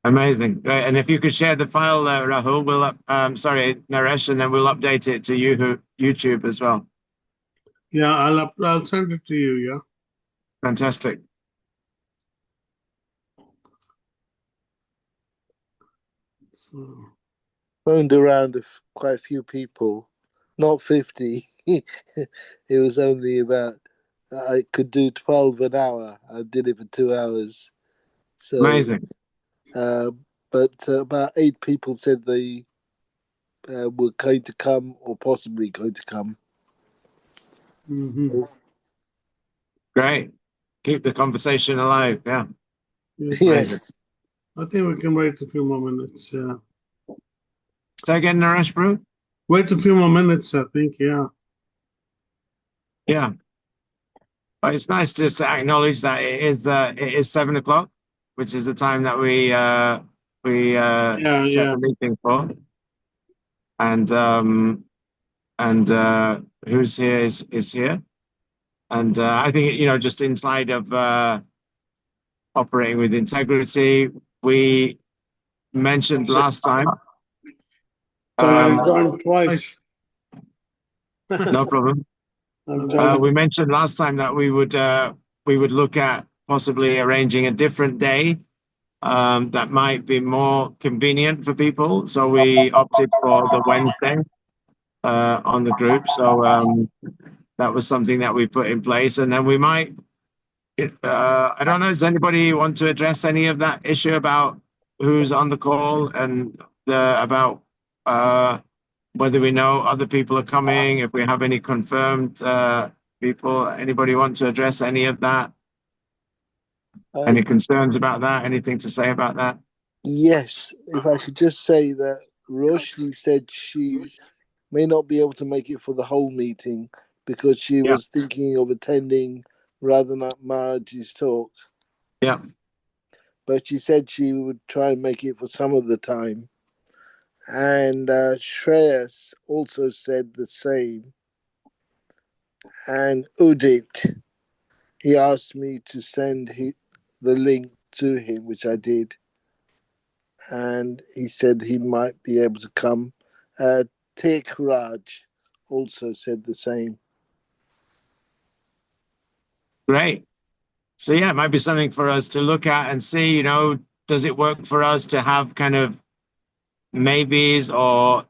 Amazing. Great. And if you could share the file, Rahul, sorry, Naresh, and then we'll update it to YouTube as well. Yeah, I'll send it to you. Yeah. Fantastic. So, Phoned around quite a few people, not 50. It was only about, I could do 12 an hour. I did it for 2 hours. So, Amazing. But about 8 people said they were going to come or possibly going to come. mhm. Great. Keep the conversation alive. Yeah. Yes. Yes. I think we can wait a few more minutes. Say again, Naresh, bro? Wait a few more minutes, I think. Yeah. Yeah. But it's nice just to acknowledge that it is 7 o'clock, which is the time that we set the meeting for. And who's here is here. And I think, just inside of operating with integrity, we mentioned last time. Sorry, I joined twice. No problem. We mentioned last time that we would look at possibly arranging a different day that might be more convenient for people. So we opted for the Wednesday on the group. So that was something that we put in place, and then we might. I don't know. Does anybody want to address any of that issue about who's on the call and about whether we know other people are coming, if we have any confirmed people? Anybody want to address any of that? Any concerns about that? Anything to say about that? Yes, if I should just say that Roshni said she may not be able to make it for the whole meeting because she was thinking of attending rather than Maharaj's talk. Yeah. But she said she would try and make it for some of the time. And Shreyas also said the same. And Udit, he asked me to send the link to him, which I did. And he said he might be able to come. Tek Raj also said the same. Great. So yeah, it might be something for us to look at and see, does it work for us to have kind of maybes, or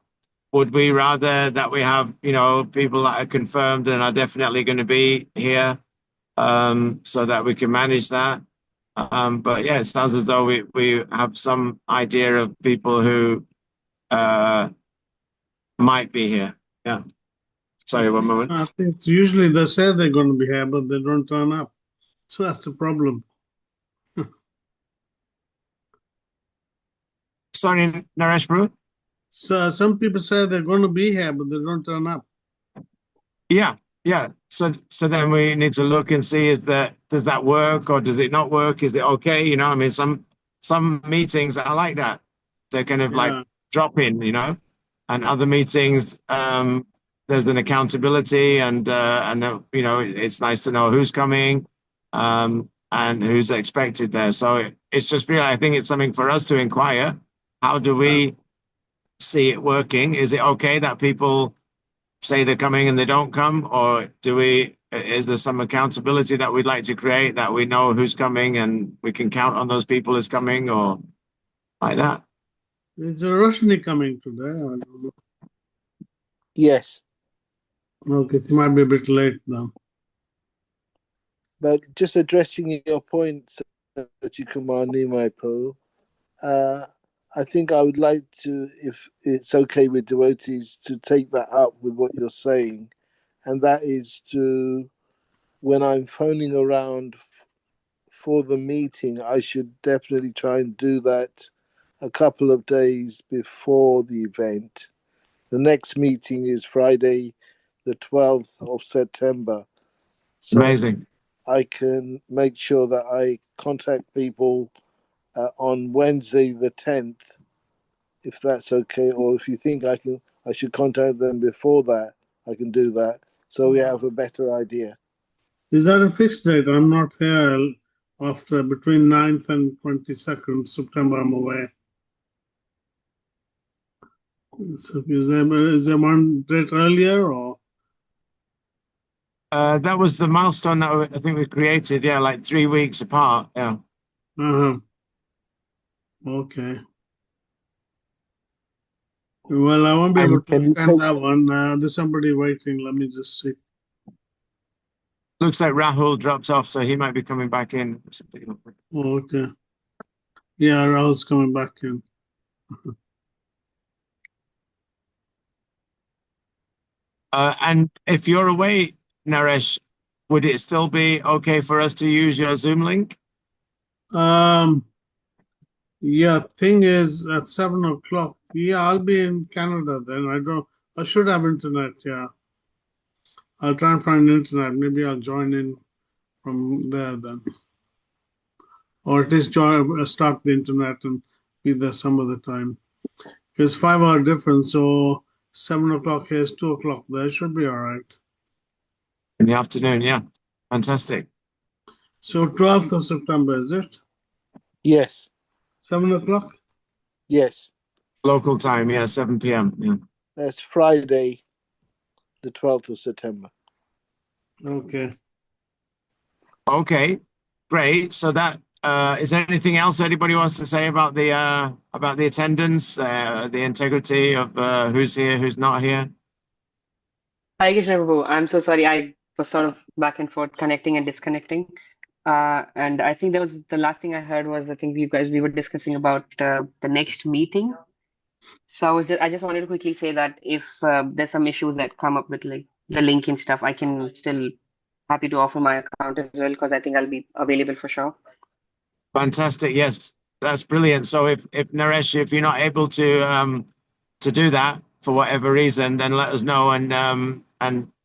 would we rather that we have, people that are confirmed and are definitely going to be here, so that we can manage that. But yeah, it sounds as though we have some idea of people who might be here. Yeah. Sorry, one moment. I think usually they say they're going to be here, but they don't turn up. So that's the problem. Sorry, Naresh, bro. So some people say they're going to be here, but they don't turn up. Yeah. So then we need to look and see, does that work or does it not work? Is it okay? I mean, some meetings are like that. They're kind of like drop in, and other meetings, there's an accountability and it's nice to know who's coming, and who's expected there. So it's just really, I think it's something for us to inquire. How do we see it working? Is it okay that people say they're coming and they don't come, or is there some accountability that we'd like to create, that we know who's coming and we can count on those people as coming, or like that? Is Roshni coming today? I don't know. Yes. Okay, it might be a bit late now. But just addressing your points, Kumar Nimai Pro, I think I would like to, if it's okay with devotees, to take that up with what you're saying. And that is to, when I'm phoning around for the meeting, I should definitely try and do that a couple of days before the event. The next meeting is Friday, the 12th of September. So Amazing. I can make sure that I contact people on Wednesday the 10th, if that's okay, or if you think I should contact them before that, I can do that, so we have a better idea. Is that a fixed date? I'm not here. after between 9th and 22nd September, I'm away. So is there one date earlier or? That was the milestone that I think we created. Yeah, like 3 weeks apart. Yeah. Uh-huh. Okay. Well, I won't be able And to Can you attend take? that one. There's somebody waiting. Let me just see. looks like Rahul dropped off, so he might be coming back in. Oh, okay. Yeah, Rahul's coming back in. And if you're away, Naresh, would it still be okay for us to use your Zoom link? Um, yeah, thing is at 7 o'clock. Yeah, I'll be in Canada then. I should have internet. Yeah, I'll try and find internet. Maybe I'll join in from there then, or at least start the internet and be there some other time. Because 5 hour difference, so 7 o'clock here is 2 o'clock there. Should be all right. In the afternoon, yeah. Fantastic. So 12th of September, is it? Yes, 7 o'clock? yes. Local time, yeah, 7 p.m. Yeah. That's Friday, the 12th of September. Okay. Okay, great. So that is there anything else anybody wants to say about the attendance, the integrity of who's here, who's not here? Hi, Krishna Prabhu. I'm so sorry. I was sort of back and forth connecting and disconnecting. And I think that was the last thing I heard was I think we were discussing about the next meeting. So I just wanted to quickly say that if there's some issues that come up with like the link and stuff, I can still happy to offer my account as well because I think I'll be available for sure. Fantastic. Yes, that's brilliant. So if Naresh, if you're not able to do that for whatever reason, then let us know and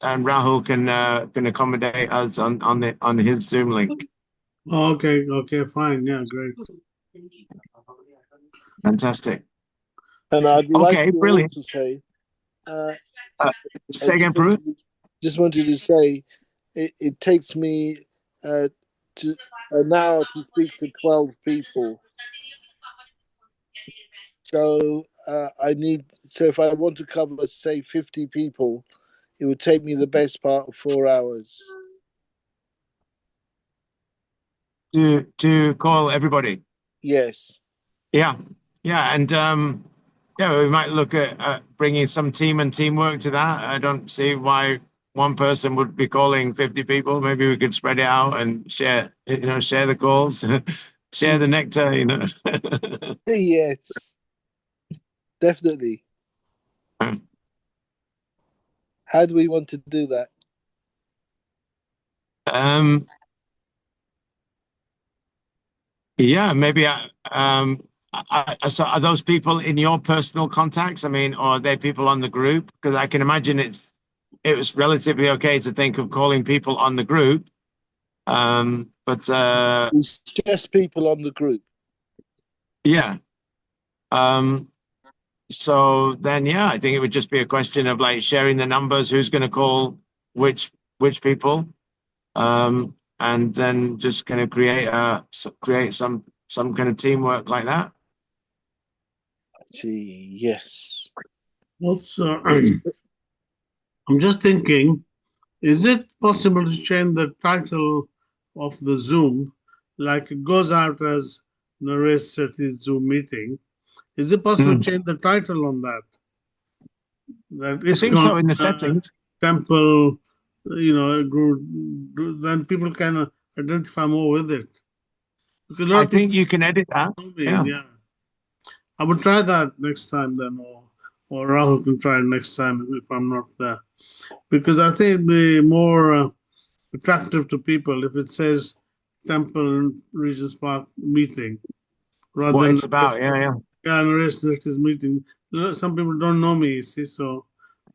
Rahul can accommodate us on his Zoom link. Okay, okay, fine. Yeah, great. Fantastic. And I'd like Okay, to brilliant. also say, uh, Uh, I say again, Prue. just wanted to say, it takes me to an hour to speak to 12 people. So so if I want to cover, say, 50 people, it would take me the best part of 4 hours. To call everybody. Yes. Yeah, yeah, and yeah, we might look at bringing some team and teamwork to that. I don't see why one person would be calling 50 people. Maybe we could spread it out and share the calls, share the nectar, Yes, definitely. How do we want to do that? Um, yeah, maybe so are those people in your personal contacts? I mean, or are they people on the group? Because I can imagine it was relatively okay to think of calling people on the group. But It's just people on the group. yeah. So then, yeah, I think it would just be a question of like sharing the numbers, who's going to call which people, and then just kind of create some kind of teamwork like that. See, yes. Also, I'm just thinking, is it possible to change the title of the Zoom, like it goes out as Naresh Sethi's Zoom meeting? Is it possible to Mm. change the title on that? That I think ISKCON so in the settings. temple, group, then people can identify more with it. Because a lot I of people think you can edit that. know me, Yeah. yeah. I will try that next time then, or Rahul can try it next time if I'm not there. Because I think it'd be more attractive to people if it says Temple Regents Park meeting rather What than it's about. Yeah, yeah. yeah, Naresh Nishti's meeting. Some people don't know me, you see, so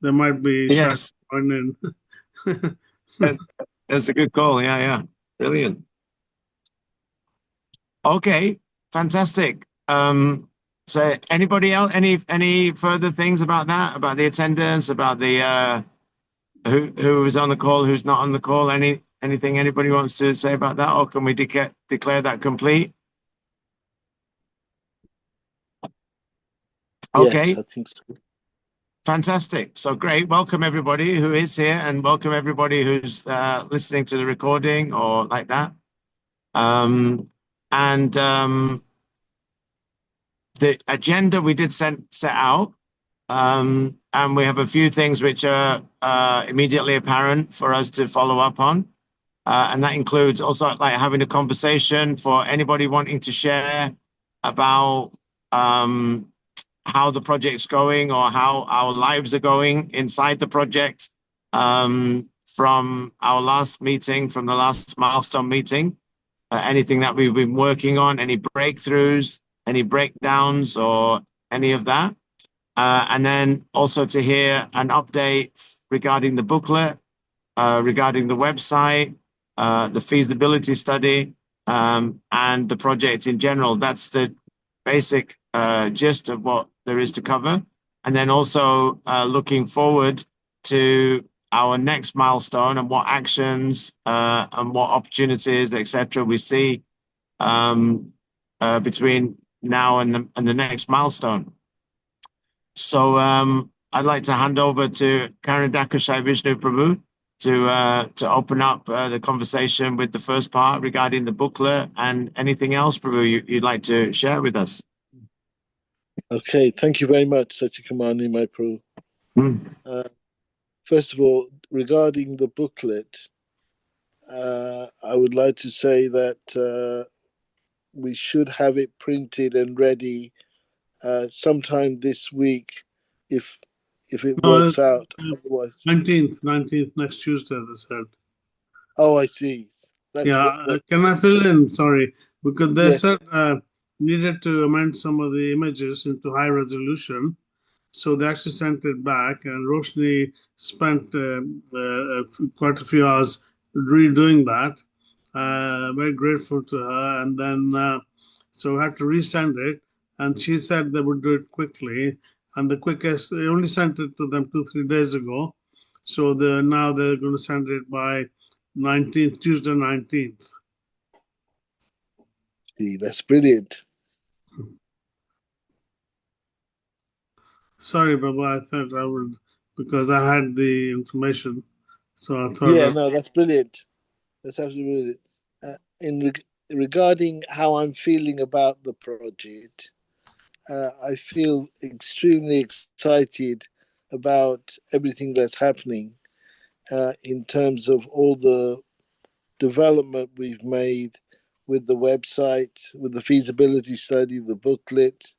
they might be shy to Yes, join in. that, that's a good call. Yeah, yeah. Brilliant. Okay, fantastic. So anybody else, any further things about that, about the attendance, about the who was on the call, who's not on the call? Anything anybody wants to say about that, or can we declare that complete? Yes, Okay, I think so. fantastic. So great. Welcome everybody who is here, and welcome everybody who's listening to the recording or like that. And the agenda we did set out, and we have a few things which are immediately apparent for us to follow up on. And that includes also like having a conversation for anybody wanting to share about how the project's going or how our lives are going inside the project, from our last meeting, from the last milestone meeting, anything that we've been working on, any breakthroughs, any breakdowns, or any of that. And then also to hear an update regarding the booklet, regarding the website, the feasibility study, and the project in general. That's the basic gist of what there is to cover. And then also looking forward to our next milestone and what actions and what opportunities, etc., we see between now and the next milestone. So I'd like to hand over to Karen Dakashai Vishnu Prabhu to open up the conversation with the first part regarding the booklet and anything else, Prabhu, you'd like to share with us. Okay, thank you very much, Sachikamani Maipro. Mm. First of all, regarding the booklet, I would like to say that we should have it printed and ready sometime this week, if it No, works out. Otherwise, 19th, next Tuesday, they said. oh, I see. That's Yeah, what. can I fill in? Sorry, because they Yes, said needed to amend some of the images into high resolution. So they actually sent it back, and Roshni spent quite a few hours redoing that. Very grateful to her. And then, so we had to resend it, and she said they would do it quickly. And the quickest, they only sent it to them 2, 3 days ago. So now they're going to send it by 19th, Tuesday 19th. see, that's brilliant. Sorry, Baba, I thought I would, because I had the information. So I thought Yeah, no, that's brilliant. That's absolutely brilliant. Regarding how I'm feeling about the project, I feel extremely excited about everything that's happening in terms of all the development we've made with the website, with the feasibility study, the booklet,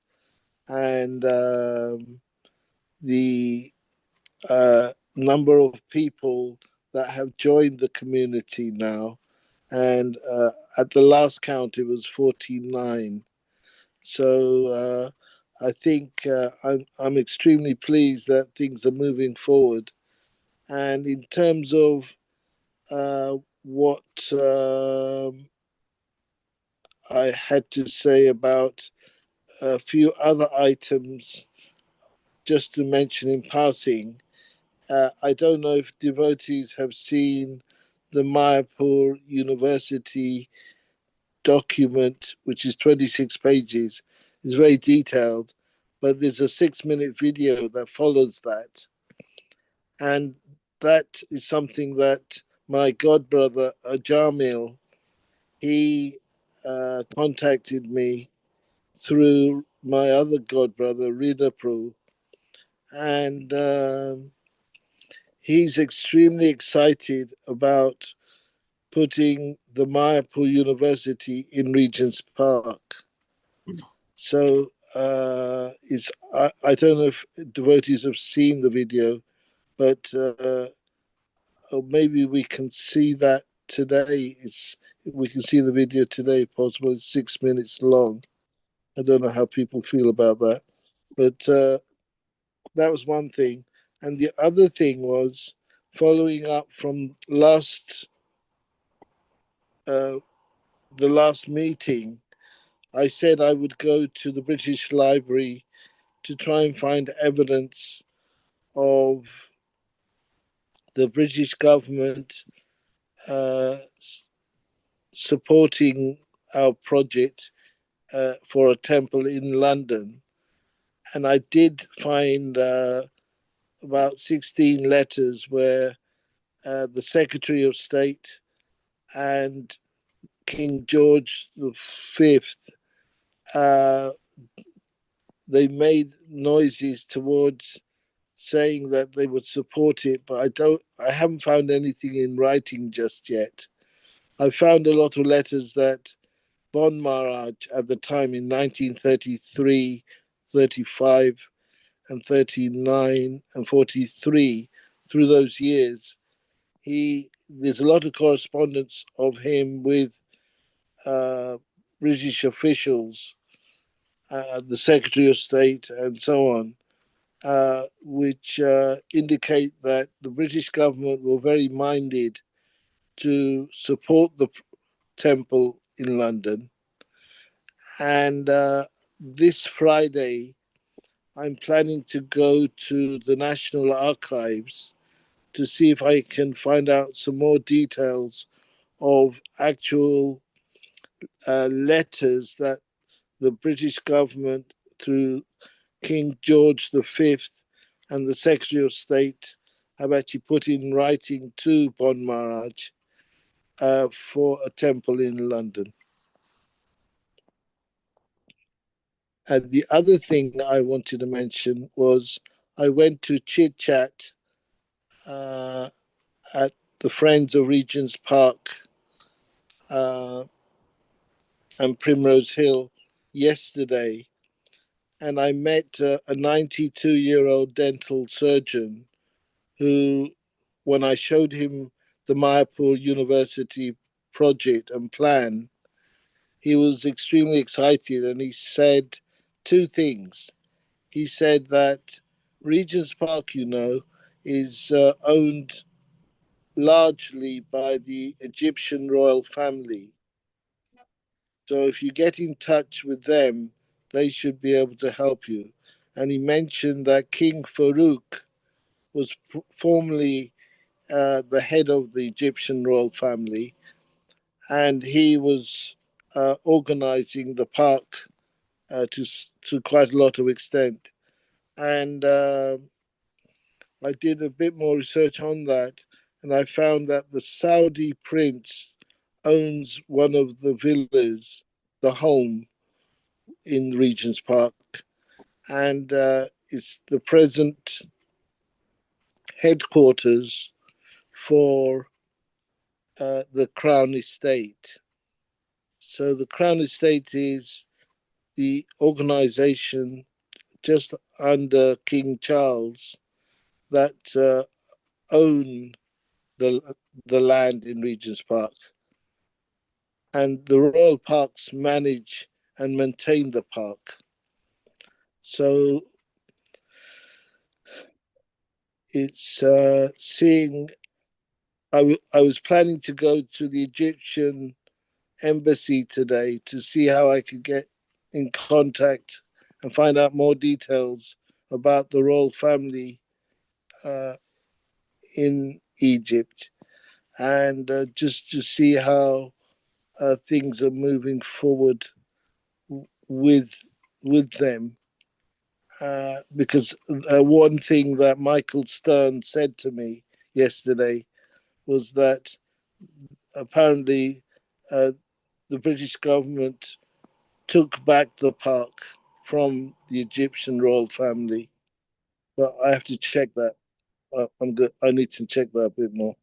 and the number of people that have joined the community now. And at the last count, it was 49. So I think I'm extremely pleased that things are moving forward. And in terms of what I had to say about a few other items, just to mention in passing, I don't know if devotees have seen the Mayapur University document, which is 26 pages. It's very detailed, but there's a 6-minute video that follows that. And that is something that my godbrother, Jamil, he contacted me through my other godbrother, Ridapru, and he's extremely excited about putting the Mayapur University in Regents Park. So I don't know if devotees have seen the video, but maybe we can see that today. We can see the video today. Possible it's 6 minutes long. I don't know how people feel about that, but that was one thing. And the other thing was following up from uh, the last meeting. I said I would go to the British Library to try and find evidence of the British government uh, supporting our project for a temple in London. And I did find about 16 letters where the Secretary of State and King George V, uh, they made noises towards saying that they would support it, but I haven't found anything in writing just yet. I found a lot of letters that Bon Maharaj at the time in 1933, 35, and 39 and 43, through those years, there's a lot of correspondence of him with uh, British officials, the Secretary of State, and so on, which indicate that the British government were very minded to support the temple in London. And this Friday, I'm planning to go to the National Archives to see if I can find out some more details of actual letters that the British government, through King George V and the Secretary of State, have actually put in writing to Bon Maharaj for a temple in London. And the other thing I wanted to mention was I went to Chit Chat uh, at the Friends of Regents Park uh, and Primrose Hill yesterday, and I met a 92-year-old dental surgeon who, when I showed him the Mayapur University project and plan, he was extremely excited, and he said two things. He said that Regents Park, is owned largely by the Egyptian royal family. So if you get in touch with them, they should be able to help you. And he mentioned that King Farouk was formerly the head of the Egyptian royal family, and he was organizing the park to quite a lot of extent. And I did a bit more research on that, and I found that the Saudi prince owns one of the villas, the home in Regent's Park, and it's the present headquarters for the Crown Estate. So the Crown Estate is the organization just under King Charles that own the the land in Regent's Park, and the royal parks manage and maintain the park. So it's seeing. I was planning to go to the Egyptian embassy today to see how I could get in contact and find out more details about the royal family uh, in Egypt, and just to see how things are moving forward with with them. Because one thing that Michael Stern said to me yesterday was that apparently uh, the British government took back the park from the Egyptian royal family. But I have to check that. I'm good. I need to check that a bit more.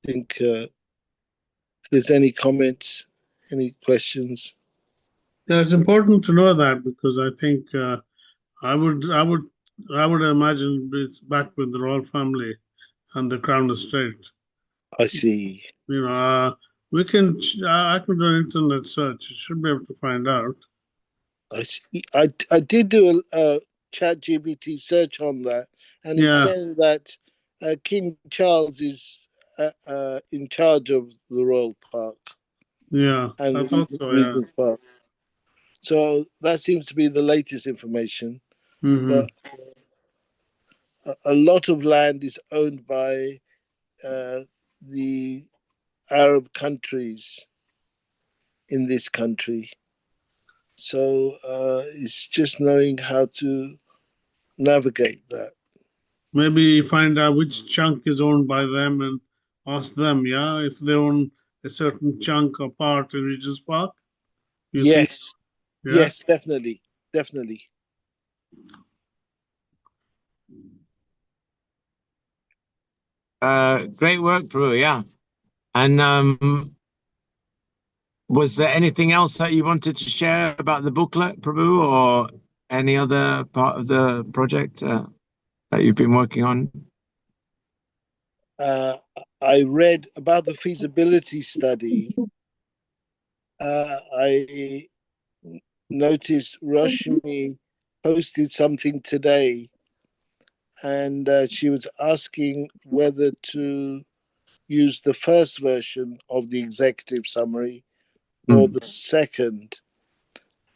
I think if there's any comments, any questions. Yeah, it's important to know that because I think I would, I would, I would imagine it's back with the royal family and the Crown Estate. I see. You know, we can. I can do an internet search. You should be able to find out. I see. I did do a chat GBT search on that, and it's Yeah, saying that King Charles is in charge of the Royal Park yeah, I and thought so. Yeah. Regent's Park. So that seems to be the latest information. Hmm. But a lot of land is owned by the Arab countries in this country. So it's just knowing how to navigate that. Maybe find out which chunk is owned by them and ask them, yeah, if they own a certain chunk or part in Regents Park. You think, Yes, yeah? yes, definitely, definitely. Great work, Prue. Yeah. And was there anything else that you wanted to share about the booklet, Prabhu, or any other part of the project that you've been working on? Uh, I read about the feasibility study. I noticed Roshni posted something today, and she was asking whether to use the first version of the executive summary or Mm, the second.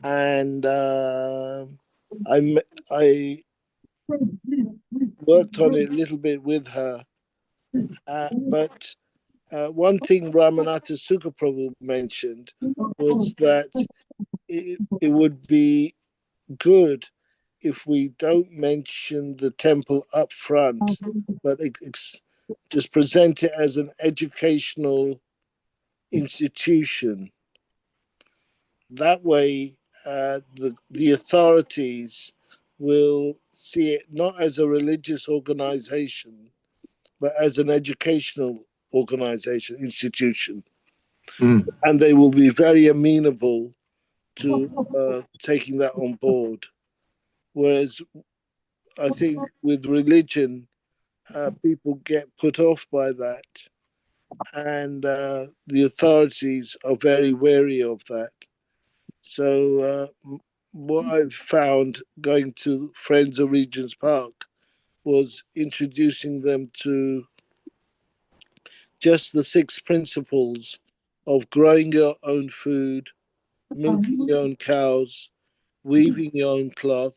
And I worked on it a little bit with her, but one thing Ramanatha Sukaprabhu mentioned was that it would be good if we don't mention the temple up front, but just present it as an educational institution. That way, the authorities will see it not as a religious organization, but as an educational organization, institution. mm, And they will be very amenable to taking that on board. Whereas I think with religion, people get put off by that, and the authorities are very wary of that. So, what I've found going to Friends of Regents Park was introducing them to just the six principles of growing your own food, milking your own cows, weaving your own cloth,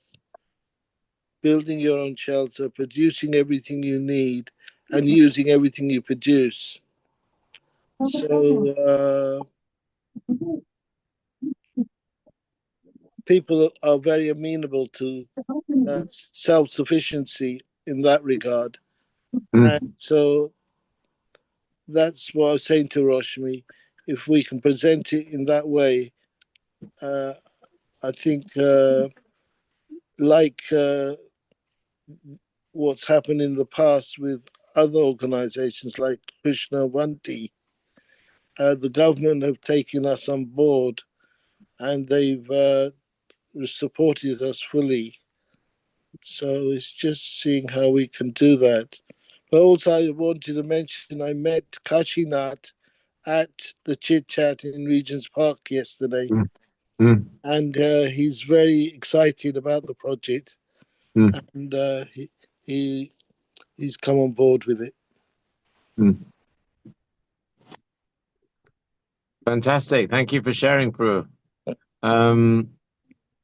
building your own shelter, producing everything you need, and using everything you produce. So people are very amenable to self sufficiency in that regard. And mm. so that's what I was saying to Roshmi. If we can present it in that way, uh, I think, like what's happened in the past with other organizations like Krishna Vanti, the government have taken us on board and they've supported us fully. So it's just seeing how we can do that. But also, I wanted to mention I met Kashinath at the Chit Chat in Regent's Park yesterday, Mm, mm, and he's very excited about the project, mm, and he he's come on board with it. mm. Fantastic. Thank you for sharing, Prue. Um,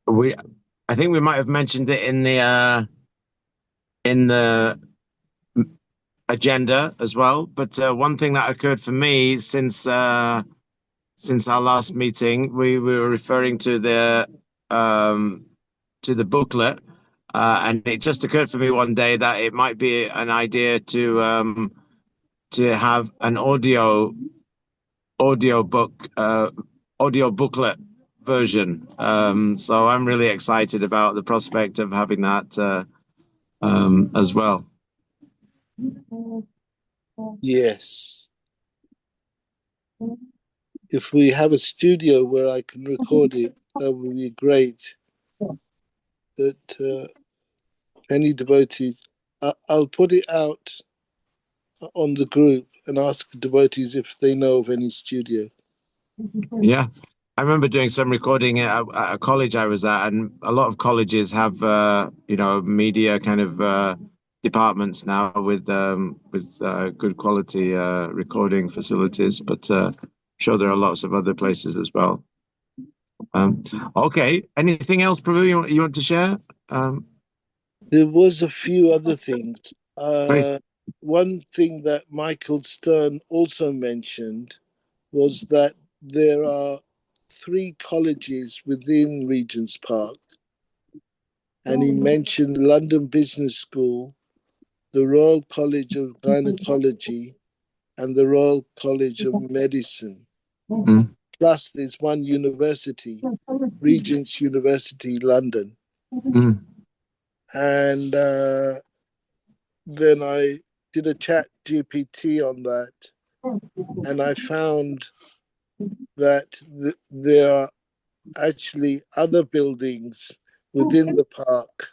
we, I think we might have mentioned it in the agenda as well. But one thing that occurred for me since our last meeting, we were referring to the booklet, and it just occurred for me one day that it might be an idea to have an audio book audio booklet version. So I'm really excited about the prospect of having that as well. Yes, if we have a studio where I can record it, that would be great. But any devotees, I'll put it out on the group and ask devotees if they know of any studio. Yeah. I remember doing some recording at a college I was at, and a lot of colleges have, media kind of departments now with good quality recording facilities. But sure, there are lots of other places as well. Okay. Anything else, Prabhu, you want to share? Um, There was a few other things. Great. one thing that Michael Stern also mentioned was that there are 3 colleges within Regents Park, and he mentioned London Business School, the Royal College of Gynecology, and the Royal College of Medicine. Mm. Plus, there's one university, Regents University London. Mm. And then I did a chat GPT on that, and I found that there are actually other buildings within the park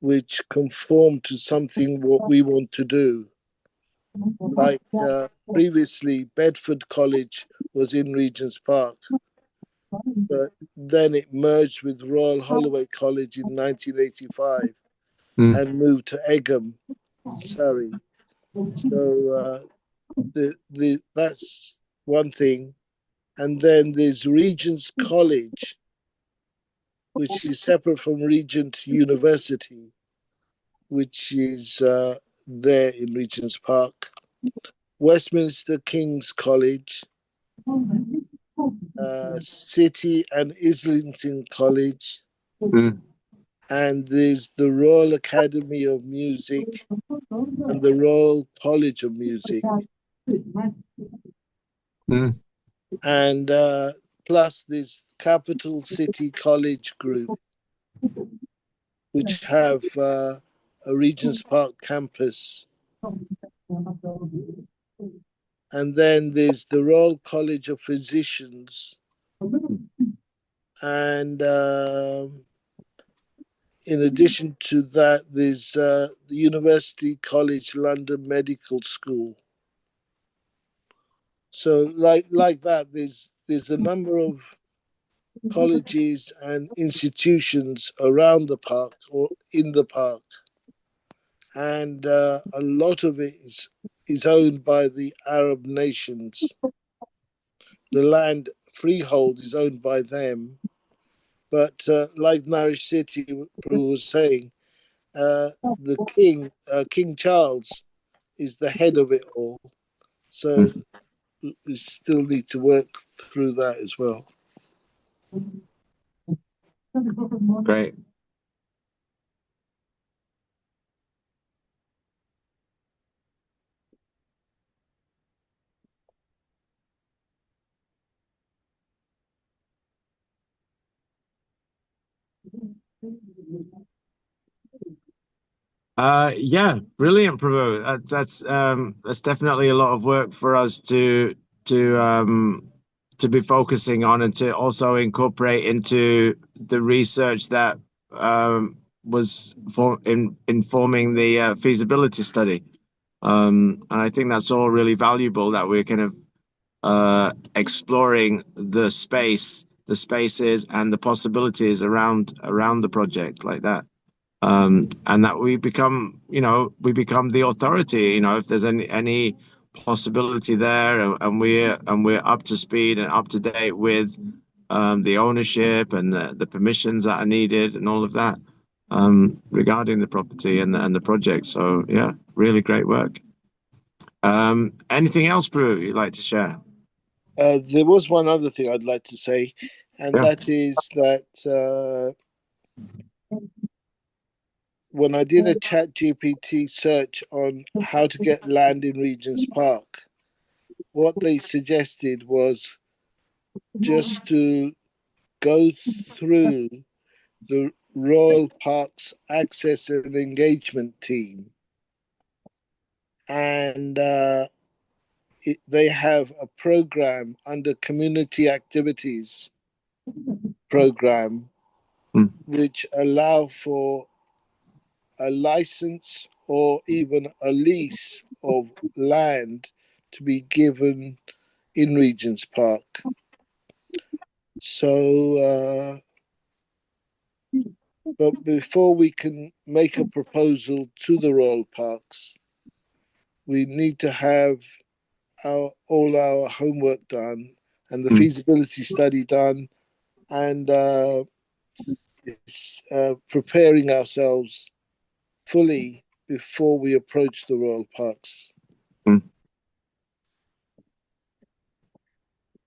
which conform to something what we want to do. Like previously, Bedford College was in Regents Park, but then it merged with Royal Holloway College in 1985 Mm. and moved to Egham, Surrey. So that's one thing. And then there's Regents College, which is separate from Regent University, which is there in Regents Park. Westminster King's College, City and Islington College, Mm. and there's the Royal Academy of Music and the Royal College of Music. Mm. And plus there's Capital City College Group, which have a Regents Park campus. And then there's the Royal College of Physicians. And in addition to that, there's the University College London Medical School. So like that, there's a number of colleges and institutions around the park or in the park, and a lot of it is owned by the Arab nations. The land freehold is owned by them, but like Norwich City was saying, the King Charles, is the head of it all. So Mm. we still need to work through that as well. Great. Yeah, brilliant, Prabhu. That's definitely a lot of work for us to be focusing on and to also incorporate into the research that was informing the feasibility study. And I think that's all really valuable that we're kind of exploring the spaces, and the possibilities around the project like that. And that we become the authority, if there's any possibility there, and we're up to speed and up to date with the ownership and the permissions that are needed and all of that regarding the property and the project. So yeah, really great work. Anything else, Brew, you'd like to share? There was one other thing I'd like to say, and Yeah. that is that when I did a chat GPT search on how to get land in Regent's Park, what they suggested was just to go through the Royal Parks Access and Engagement team. And they have a program under Community Activities program, which allow for a license or even a lease of land to be given in Regent's Park. So, but before we can make a proposal to the Royal Parks, we need to have all our homework done and the feasibility study done, and preparing ourselves fully before we approach the royal parks. Mm.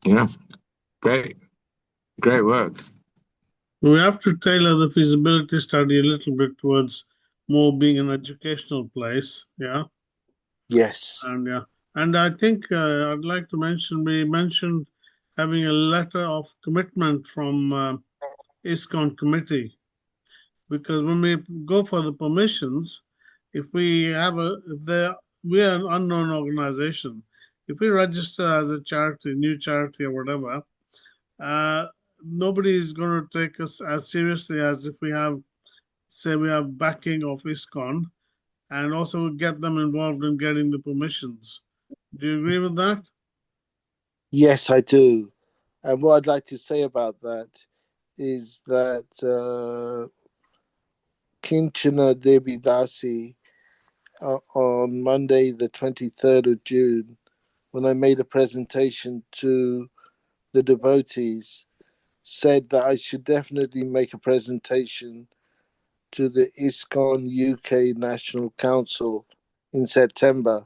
Yeah, great, great work. We have to tailor the feasibility study a little bit towards more being an educational place. Yeah. Yes. And yeah, and I think I'd like to mention we mentioned having a letter of commitment from ISKCON committee because when we go for the permissions, if we have a if they we are an unknown organization, if we register as a charity, new charity or whatever, nobody is going to take us as seriously as if we have say we have backing of ISKCON and also get them involved in getting the permissions. Do you agree with that? Yes, I do. And what I'd like to say about that is that Kinchana Devi Dasi on Monday, the 23rd of June, when I made a presentation to the devotees, said that I should definitely make a presentation to the ISKCON UK National Council in September.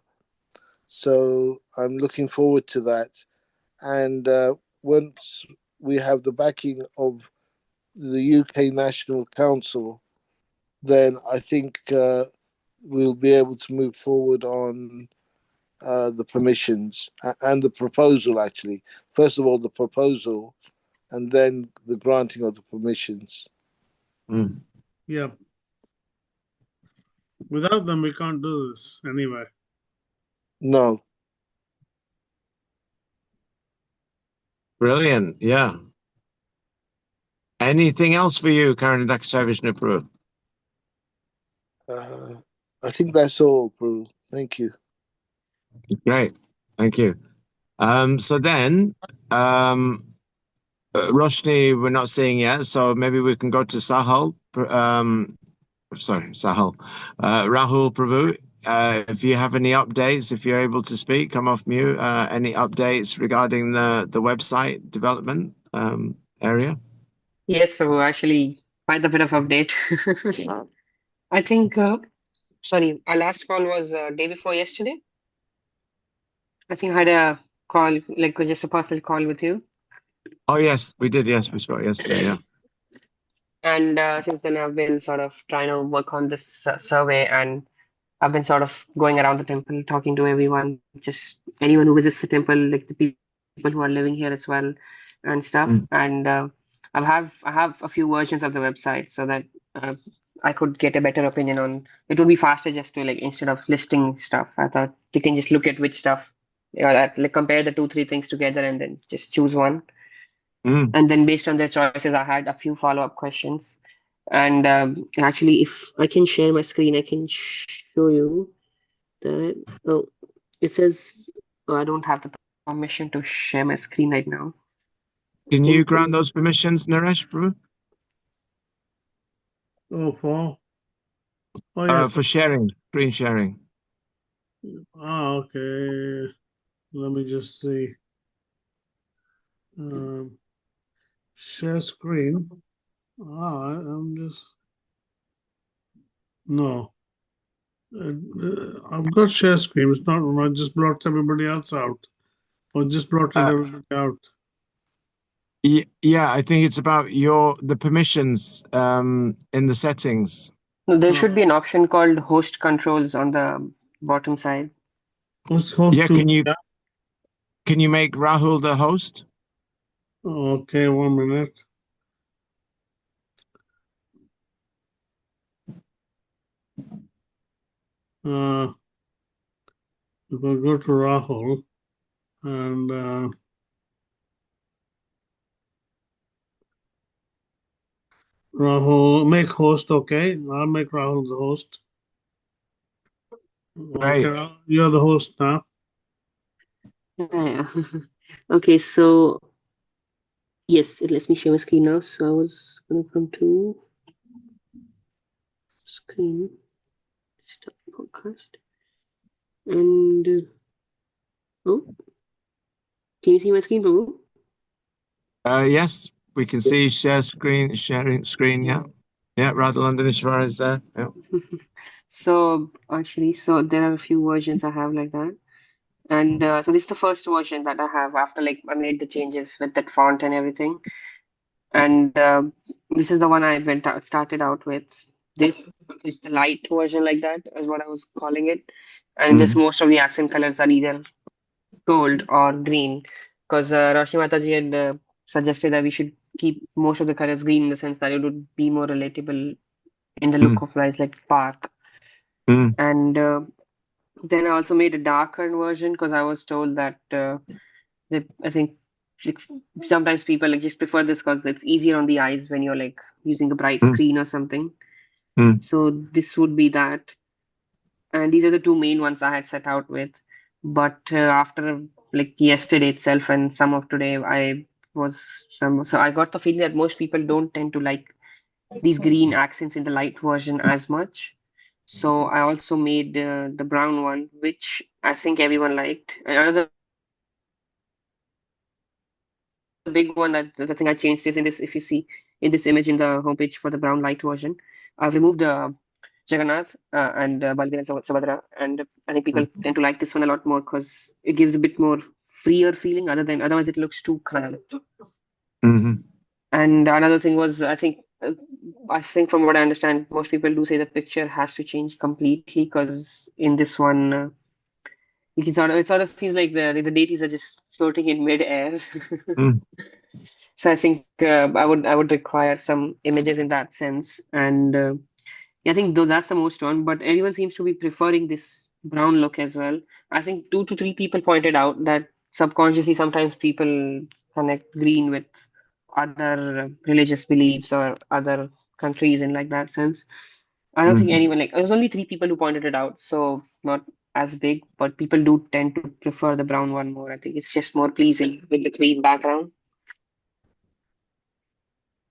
So I'm looking forward to that. And once we have the backing of the UK National Council, then I think we'll be able to move forward on the permissions and the proposal, actually. First of all, the proposal, and then the granting of the permissions. Mm. Yeah. Without them, we can't do this anyway. No. Brilliant. Yeah. Anything else for you, Karen Dakshavishnu? I think that's all, Prue. Thank you. Great. Thank you. So then, Roshni, we're not seeing yet, so maybe we can go to Sahal. Sorry, Sahal. Rahul Prabhu, if you have any updates, if you're able to speak, come off mute. Any updates regarding the website development area? Yes, Prabhu, actually, quite a bit of update. I think, sorry, our last call was day before yesterday. I think I had a call, like just a personal call with you. Oh, yes, we did. Yes, we spoke yesterday. Yeah. And since then, I've been sort of trying to work on this survey, and I've been sort of going around the temple, talking to everyone, just anyone who visits the temple, like the people who are living here as well, and stuff. Mm, And I have a few versions of the website so that uh, I could get a better opinion on. It would be faster just to like instead of listing stuff. I thought you can just look at which stuff, like compare the two, three things together, and then just choose one. mm. And then based on their choices, I had a few follow-up questions. And actually, if I can share my screen, I can show you that. Oh, it says, oh, I don't have the permission to share my screen right now. I Can you think, grant those permissions, Naresh, Prabhu? Oh, oh yes. For sharing, screen sharing. Okay. Let me just see. Um, share screen. I'm just no. I've got share screen. It's not. I just blocked everybody else out, or just blotted Uh, everybody out. yeah, I think it's about the permissions in the settings. no, there should be Uh, an option called host controls on the bottom side. who's host Yeah, to? can you Yeah. can you make Rahul the host? Okay, 1 minute. If I go to Rahul and Rahul, make host. Okay, I'll make Rahul the host. Okay, Right. you're the host now. Yeah. Okay, so yes, it lets me share my screen now. So I was gonna come to screen, start podcast, and oh, can you see my screen, Babu? Yes, we can see share screen, sharing screen. Yeah. Yeah, Radha Londonishwar is there. Yeah. So actually, so there are a few versions I have like that. And so this is the first version that I have after like I made the changes with that font and everything. And this is the one I started out with. This is the light version like that is what I was calling it. And just Mm, most of the accent colors are either gold or green because Roshni Mataji had suggested that we should keep most of the colors green in the sense that it would be more relatable in the mm, look of lights like park. mm, And then I also made a darker version because I was told that I think like, sometimes people like just prefer this because it's easier on the eyes when you're like using a bright mm, screen or something. mm, So this would be that. And these are the two main ones I had set out with. But after like yesterday itself and some of today, so I got the feeling that most people don't tend to like these green accents in the light version as much. So I also made the brown one, which I think everyone liked. And another big one that the thing I changed is in this, if you see in this image in the homepage for the brown light version, I've removed Jagannath and Baldev and Subhadra, and I think people mm, tend to like this one a lot more because it gives a bit more freer feeling, otherwise it looks too cramped. mhm, And another thing was, I think from what I understand, most people do say the picture has to change completely because in this one, you can it sort of seems like the deities are just floating in mid-air. mm, So I think I would require some images in that sense, and yeah, I think though that's the most one. But everyone seems to be preferring this brown look as well. I think two to three people pointed out that subconsciously sometimes people connect green with other religious beliefs or other countries in like that sense. I don't think mm. anyone like it was only three people who pointed it out, so not as big, but people do tend to prefer the brown one more. I think it's just more pleasing with the green background.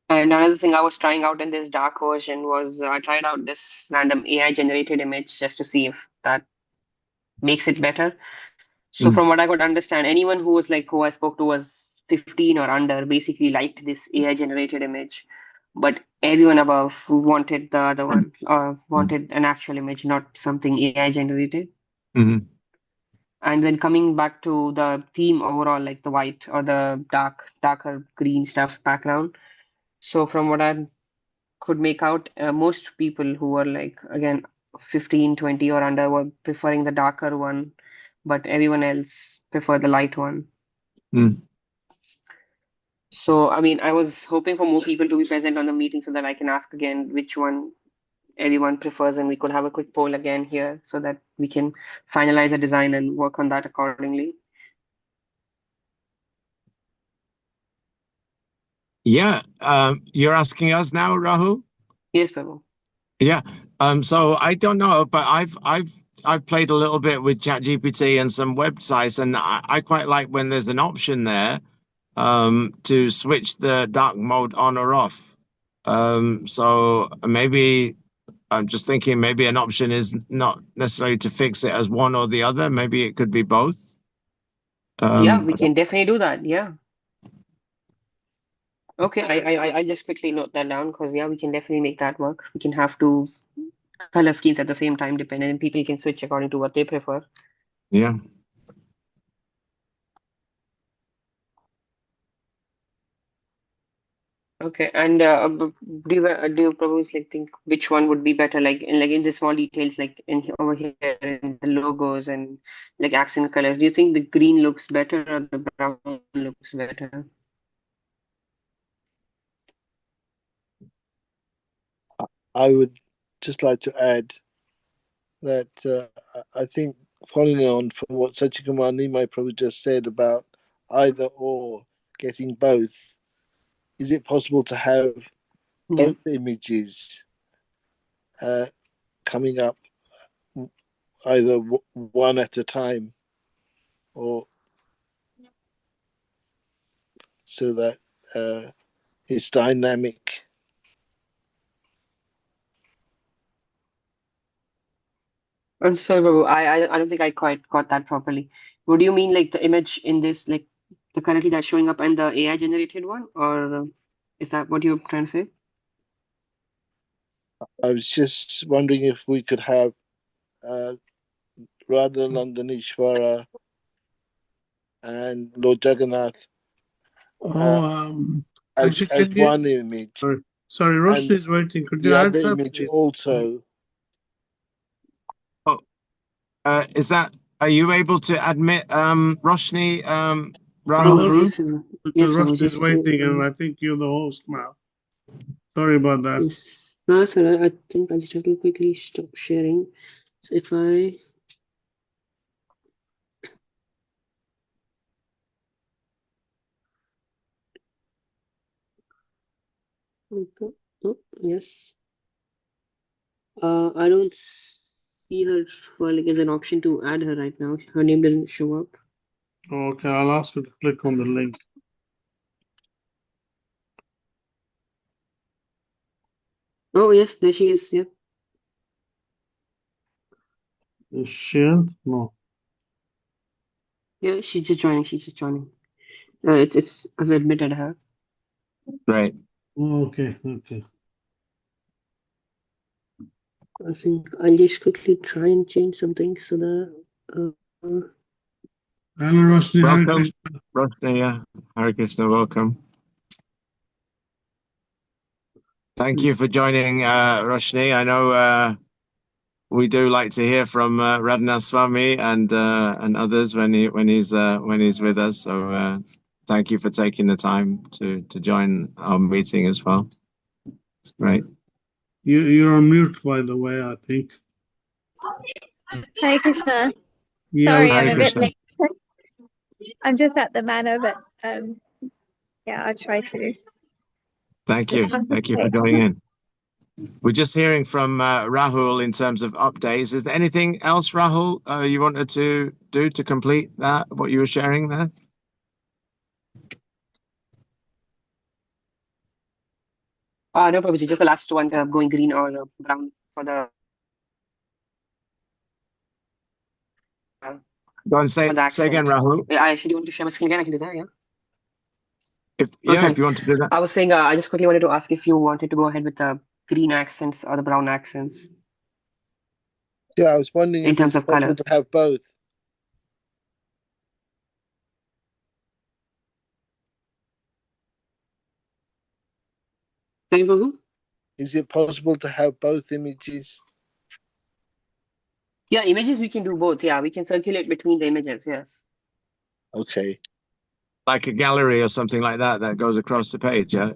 And another thing I was trying out in this dark version was I tried out this random AI generated image just to see if that makes it better. So Mm, from what I could understand, anyone who was like who I spoke to was 15 or under basically liked this AI generated image, but everyone above wanted the other one, mm, wanted an actual image, not something AI generated. mhm, And then coming back to the theme overall, like the white or the darker green stuff background. So from what I could make out most people who were like again 15, 20 or under were preferring the darker one, but everyone else preferred the light one. mm. So I mean I was hoping for more people to be present on the meeting so that I can ask again which one everyone prefers and we could have a quick poll again here so that we can finalize a design and work on that accordingly. Yeah, you're asking us now, Rahul? Yes, Prabhu. Yeah. So I don't know, but I've played a little bit with ChatGPT and some websites, and I quite like when there's an option there to switch the dark mode on or off. So maybe I'm just thinking maybe an option is not necessarily to fix it as one or the other. Maybe it could be both. Yeah, Um, we can definitely do that. Yeah. Okay, I just quickly note that down because yeah, we can definitely make that work. We can have two color schemes at the same time, depending, and people can switch according to what they prefer. yeah. Okay, and do you propose like think which one would be better, like in the small details, like over here in the logos and like accent colors? Do you think the green looks better or the brown looks better? I would just like to add that I think following on from what Sachikumar Nimai probably just said about either or getting both, is it possible to have Yeah. both images uh, coming up either one at a time or so that it's dynamic? I'm sorry, Babu. I don't think I quite got that properly. What do you mean, like the image in this, like the currently that's showing up and the AI generated one, or is that what you're trying to say? I was just wondering if we could have Radha Landanishvara and Lord Jagannath Oh, actually, as can you? one image, Sorry, Roshni and is waiting. Could you the add other her, image please? also. Oh, is that? Are you able to admit Roshni, Rahul? Rahul, Yes, because yes, Prabhu, Roshni is just waiting, and I think you're the host now. Sorry about that. yes. No, sir, I think I just have to quickly stop sharing. So if I okay, oh, yes. I don't see her for like as an option to add her right now. Her name doesn't show up. Okay, I'll ask you to click on the link. Oh yes, there she is. Yep. Is she in? No. Yeah, she's just joining. She's just joining. It's I've admitted her. Great. Okay, okay. I think I'll just quickly try and change something so that uh, Hello, Roshni. Hare Welcome, Krishna. Roshni. Yeah, Hare Krishna. Welcome. Thank you for joining, Roshni. I know we do like to hear from Radhanath Swami and others when he's with us. So thank you for taking the time to join our meeting as well. It's great. You're on mute, by the way, I think. Hi Krishna. Yeah, we Sorry, I'm Hare a can. bit Krishna. late. I'm just at the manor, but yeah, I'll try to Thank just you. Thank you for concentrate. joining in. We're just hearing from Rahul in terms of updates. Is there anything else, Rahul, you wanted to do to complete that, what you were sharing there? no problem. Just the last one, going green or brown for uh, Go and say the say again, accent. Rahul. Yeah, I actually want to share my screen again. I can do that. Yeah. If Okay. you want to do that. I was saying, I just quickly wanted to ask if you wanted to go ahead with the green accents or the brown accents Yeah, I was wondering in if terms it's of possible colors. to have both. Sorry, Prabhu? Is it possible to have both images? Yeah, images we can do both. Yeah, we can circulate between the images. Yes. Okay. Like a gallery or something like that that goes across the page, yeah?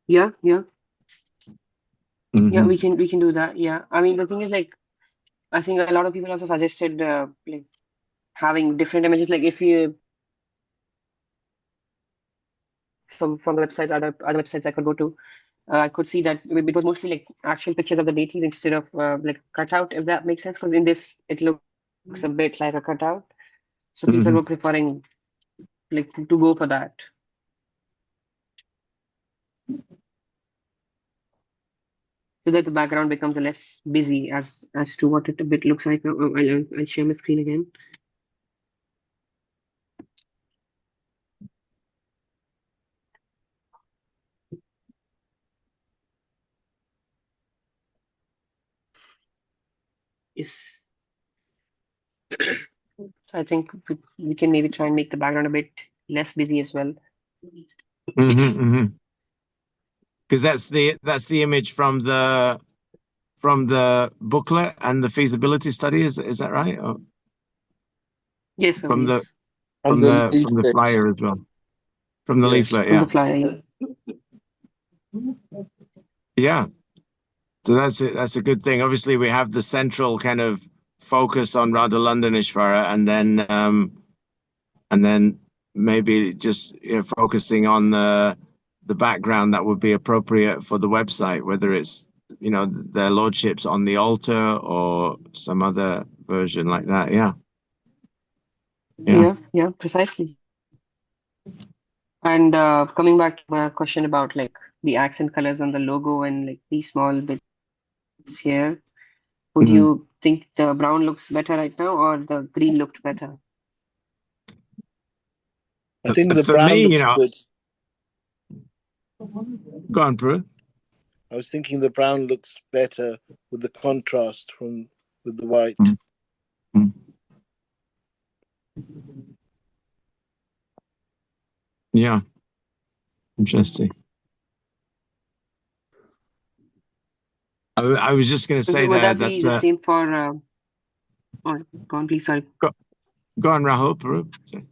Yeah, yeah, yeah. Hmm. We can do that. Yeah. I mean, the thing is, like, I think a lot of people also suggested like having different images. Like, if you from the websites, other websites I could go to, I could see that it was mostly like actual pictures of the deities instead of like cutout. If that makes sense, because in this it looks a bit like a cutout. So people Hmm. were preferring like to go for that. So that the background becomes less busy as to what it a bit looks like. I'll share my screen again. Yes. So I think we can maybe try and make the background a bit less busy as well. Hmm. Hmm. Because that's the image from the booklet and the feasibility study. Is that right? Or Yes, Prabhu, from the yes. On the from the leaflet. flyer as well? From the Yes. leaflet, From the yeah. flyer, yeah. Yeah. So that's a good thing. Obviously, we have the central kind of focus on Radha Londonishvara, and then maybe just focusing on the background that would be appropriate for the website, whether it's their lordships on the altar or some other version like that. Yeah, yeah. Yeah, yeah, precisely. And coming back to my question about like the accent colors on the logo and like these small bits here, would Mm. you think the brown looks better right now or the green looked better? I think the For brown me, looks good. go on, Prue. I was thinking the brown looks better with the contrast with the white. Mm. Yeah, interesting. I was just going to say Would there that be the that same for? Oh, go on, please. Sorry. go on, Rahul. Parul. Sorry.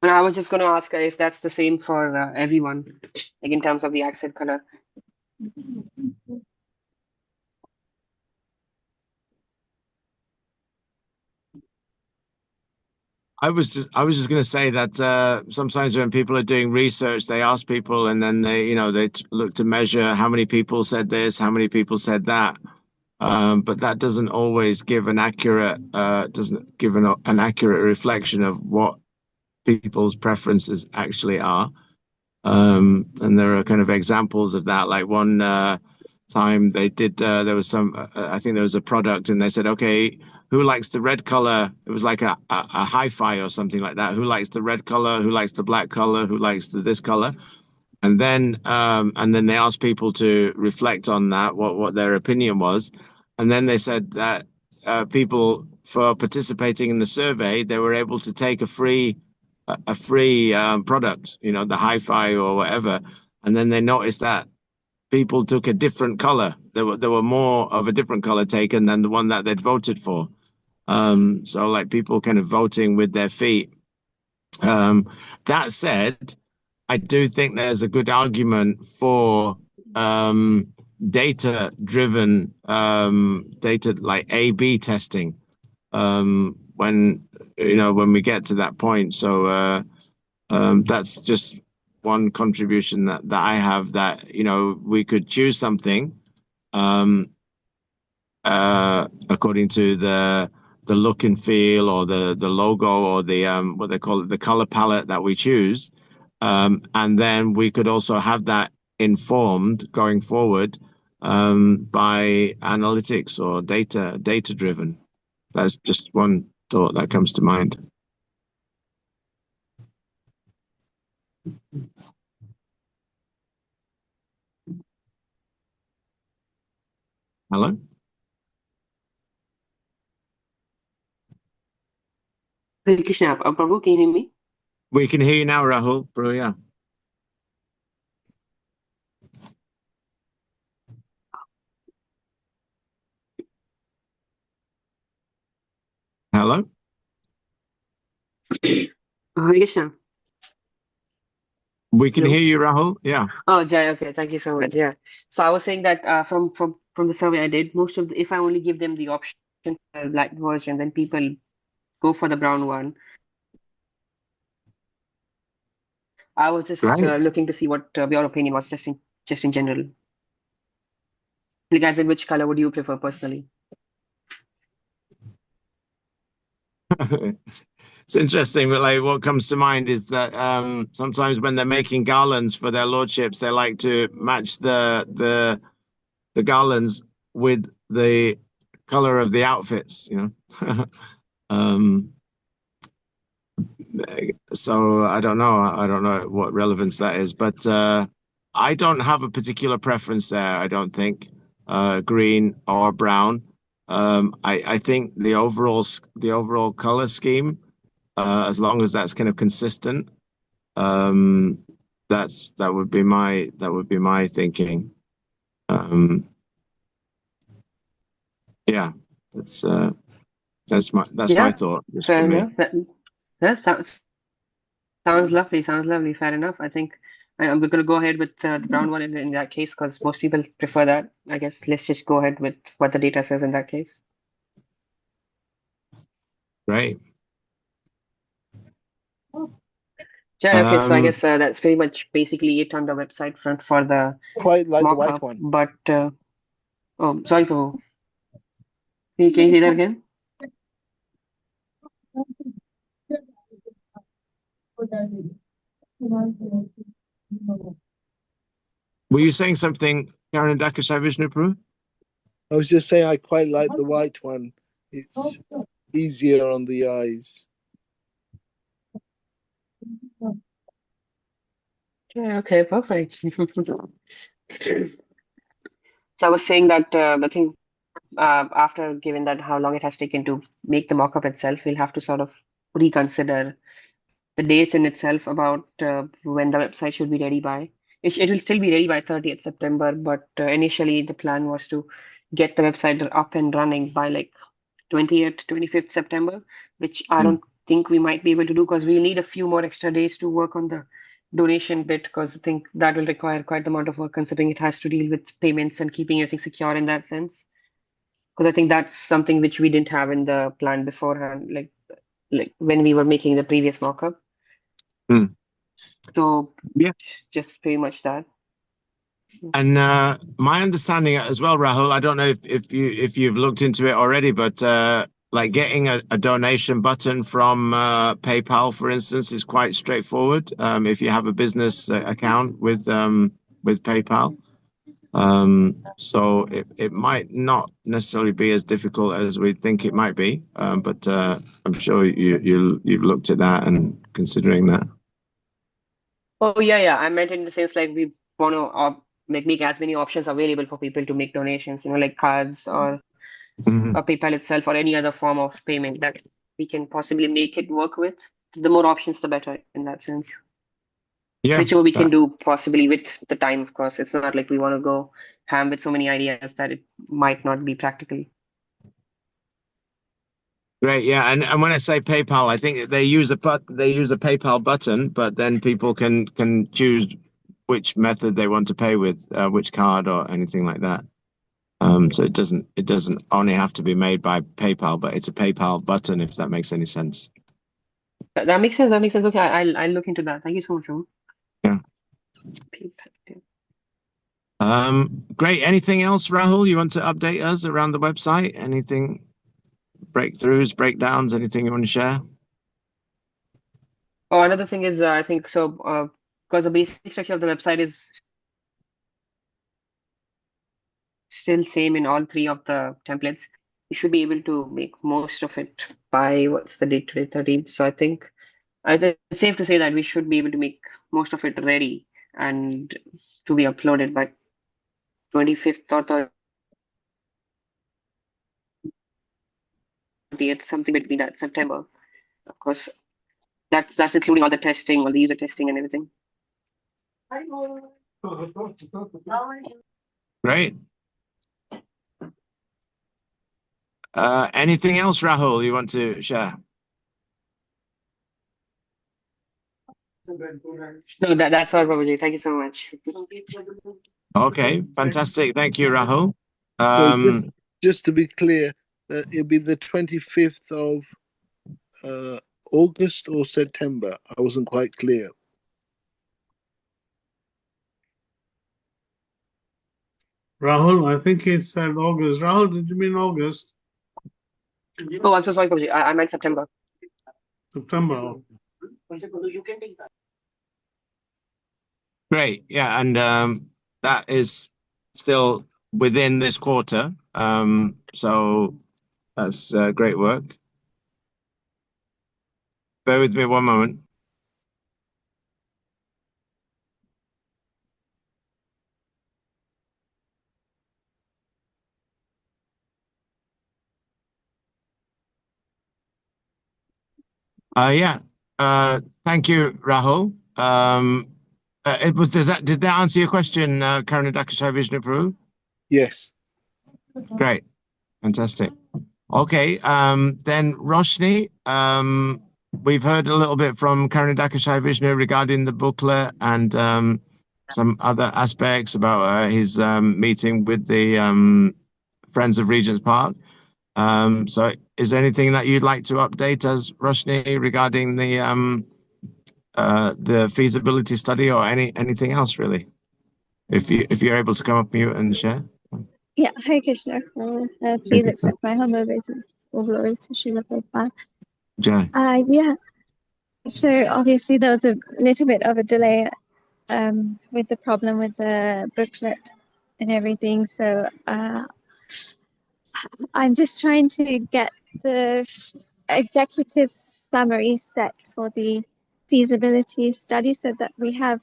And I was just going to ask if that's the same for everyone, like in terms of the accent color. I was just going to say that sometimes when people are doing research, they ask people, and then they look to measure how many people said this, how many people said that. But that doesn't always give an accurate doesn't give an accurate reflection of what people's preferences actually are. And there are kind of examples of that. Like one time they did, there was I think there was a product, and they said, okay, who likes the red color? It was like a hi-fi or something like that. Who likes the red color? Who likes the black color? Who likes this color? And then they asked people to reflect on that, what their opinion was, and then they said that people for participating in the survey, they were able to take a free product, the hi-fi or whatever, and then they noticed that people took a different color. There were more of a different color taken than the one that they'd voted for. So like people kind of voting with their feet. That said, I do think there's a good argument for data-driven data like A/B testing when we get to that point. So that's just one contribution that I have, that we could choose something um, according to the look and feel, or the logo, or the what they call it, the color palette that we choose, and then we could also have that informed going forward by analytics or data driven. That's just one thought that comes to mind. Hello? Hare Krishna. Prabhu, can you hear me? We can hear you now, Rahul. Bro, yeah. Hello? Hare Krishna. We can Hello. hear you, Rahul. Yeah. Oh, Jai. Okay, thank you so much. Yeah. So I was saying that from the survey I did, most of if I only give them the option black version, then people go for the brown one. I was just Great. looking to see what your opinion was, just in general. Like, as in, which color would you prefer personally? It's interesting, but like what comes to mind is that sometimes when they're making garlands for their lordships, they like to match the garlands with the color of the outfits. um, so I don't know what relevance that is, but I don't have a particular preference there. I don't think green or brown. I think the overall color scheme, as long as that's kind of consistent, um, that would be my thinking. Um, yeah, that's uh, that's my Yeah, thought, just for fair me. enough. That sounds lovely. Sounds lovely. Fair enough. I think we're gonna go ahead with the brown one in that case because most people prefer that. I guess let's just go ahead with what the data says in that case. Great. Yeah, okay, so I Um, guess that's pretty much basically it on the website front for the Quite like the white mock-up. one. But oh, sorry, Prabhu. Can you say that again? were you saying something, Karen Dakashai Vishnupur? I was just saying I quite like the white one. It's easier on the eyes. Yeah, okay, perfect. So I was saying that I think after given that how long it has taken to make the mock-up itself, we'll have to sort of reconsider the dates in itself about when the website should be ready by. It will still be ready by 30th September, but initially the plan was to get the website up and running by like 20th, 25th September, which I Mm. don't think we might be able to do because we need a few more extra days to work on the donation bit because I think that will require quite the amount of work considering it has to deal with payments and keeping everything secure in that sense. Because I think that's something which we didn't have in the plan beforehand, like when we were making the previous mockup. Mm. So Yeah. just pretty much that. And my understanding as well, Rahul, I don't know if you've looked into it already, but like getting a donation button from PayPal, for instance, is quite straightforward. If you have a business account with PayPal. So it might not necessarily be as difficult as we think it might be, but I'm sure you've looked at that and considering that. Oh yeah, yeah. I meant in the sense like we want to make as many options available for people to make donations, like cards Mhm. or PayPal itself or any other form of payment that we can possibly make it work with. The more options, the better in that sense. Yeah, Whichever we can that, do possibly with the time, of course. It's not like we want to go ham with so many ideas that it might not be practical. great. Yeah, and when I say PayPal, I think they use a PayPal button, but then people can choose which method they want to pay with, which card or anything like that. So it doesn't only have to be made by PayPal, but it's a PayPal button if that makes any sense. That makes sense. That makes sense. Okay, I'll look into that. Thank you so much, Ron. Yeah. PayPal. Great. Anything else, Rahul? You want to update us around the website? Anything breakthroughs, breakdowns, anything you want to share? Oh, another thing is, I think so, because the basic structure of the website is still same in all three of the templates. You should be able to make most of it by what's the date today, 13th. So I think it's safe to say that we should be able to make most of it ready and to be uploaded by 25th or 30th, something between that September. Of course, that's including all the testing, all the user testing and everything. Great. Anything else, Rahul, you want to share? No, that's all, Prabhuji. Thank you so much. Okay, fantastic. Thank you, Rahul. So Um, just to be clear, it'll be the 25th of August or September. I wasn't quite clear. Rahul, I think he said August. Rahul, did you mean August? Oh, I'm so sorry, Prabhuji. I meant September. September. great. Yeah, and that is still within this quarter. So that's great work. Bear with me one moment. Yeah. Thank you, Rahul. Did that answer your question, Karanadakashai Vishnu Prabhu? Yes. Great. Fantastic. Okay. Then Roshni, we've heard a little bit from Karanadakashai Vishnu regarding the booklet and some other aspects about his meeting with the Friends of Regents Park. So is there anything that you'd like to update us, Roshni, regarding the feasibility study or anything else really? If you're able to come up mute and share. Yeah, Hare Krishna. Please accept my humble obeisance. All glories to Srila Prabhupada. Jai. Yeah. So obviously there was a little bit of a delay with the problem with the booklet and everything. So I'm just trying to get the executive summary set for the feasibility study so that we have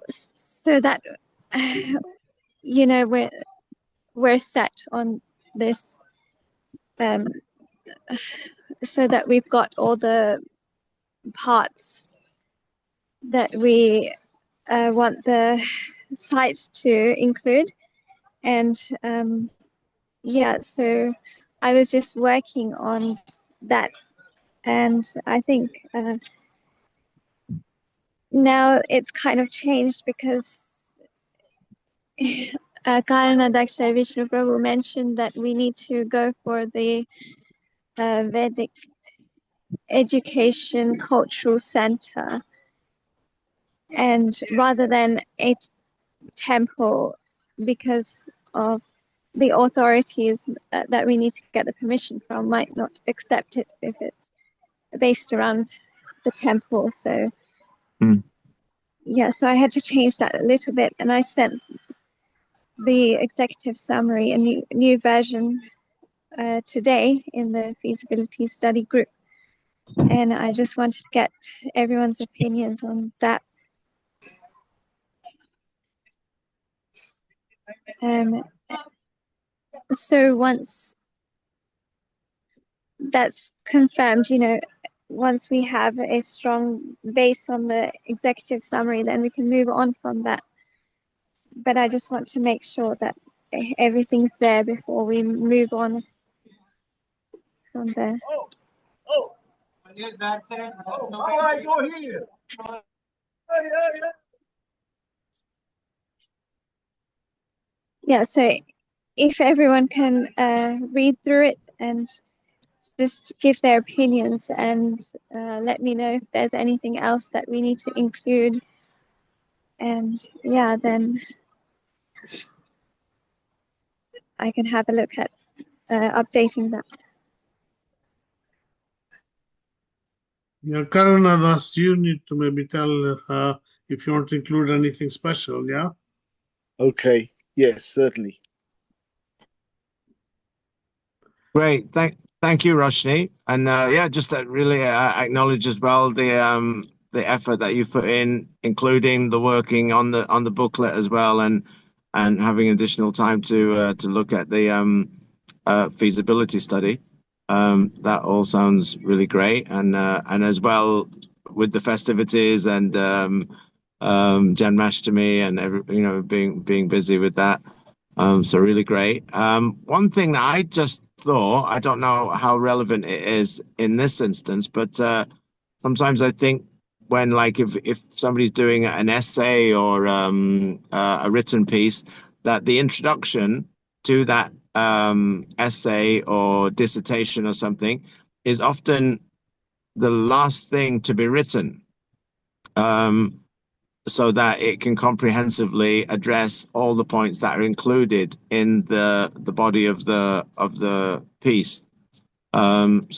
so that you know we're set on this, um, so that we've got all the parts that we want the site to include. And yeah, so I was just working on that, and I think now it's kind of changed because Karana Daksha Vishnu Prabhu mentioned that we need to go for the Vedic Education Cultural Center, and rather than a temple, because of the authorities that we need to get the permission from might not accept it if it's based around the temple. So yeah, so I had to change that a little bit, and I sent the executive summary, a new version, today in the feasibility study group, and I just wanted to get everyone's opinions on that. So once that's confirmed, once we have a strong base on the executive summary, then we can move on from that. But I just want to make sure that everything's there before we move on from there. Yeah, so if everyone can read through it and just give their opinions, and let me know if there's anything else that we need to include. And yeah, then I can have a look at updating that. Yeah, Karanadas, you need to maybe tell her if you want to include anything special, yeah? Okay. Yes, certainly. Great. Thank you, Roshni. And yeah, just to really acknowledge as well the effort that you've put in, including the working on the booklet as well, and having additional time to look at the feasibility study. That all sounds really great, and as well with the festivities and Janmashtami and being busy with that. So really great. One thing that I just thought, I don't know how relevant it is in this instance, but sometimes I think when like if somebody's doing an essay or a written piece, that the introduction to that essay or dissertation or something is often the last thing to be written. So that it can comprehensively address all the points that are included in the body of the piece. So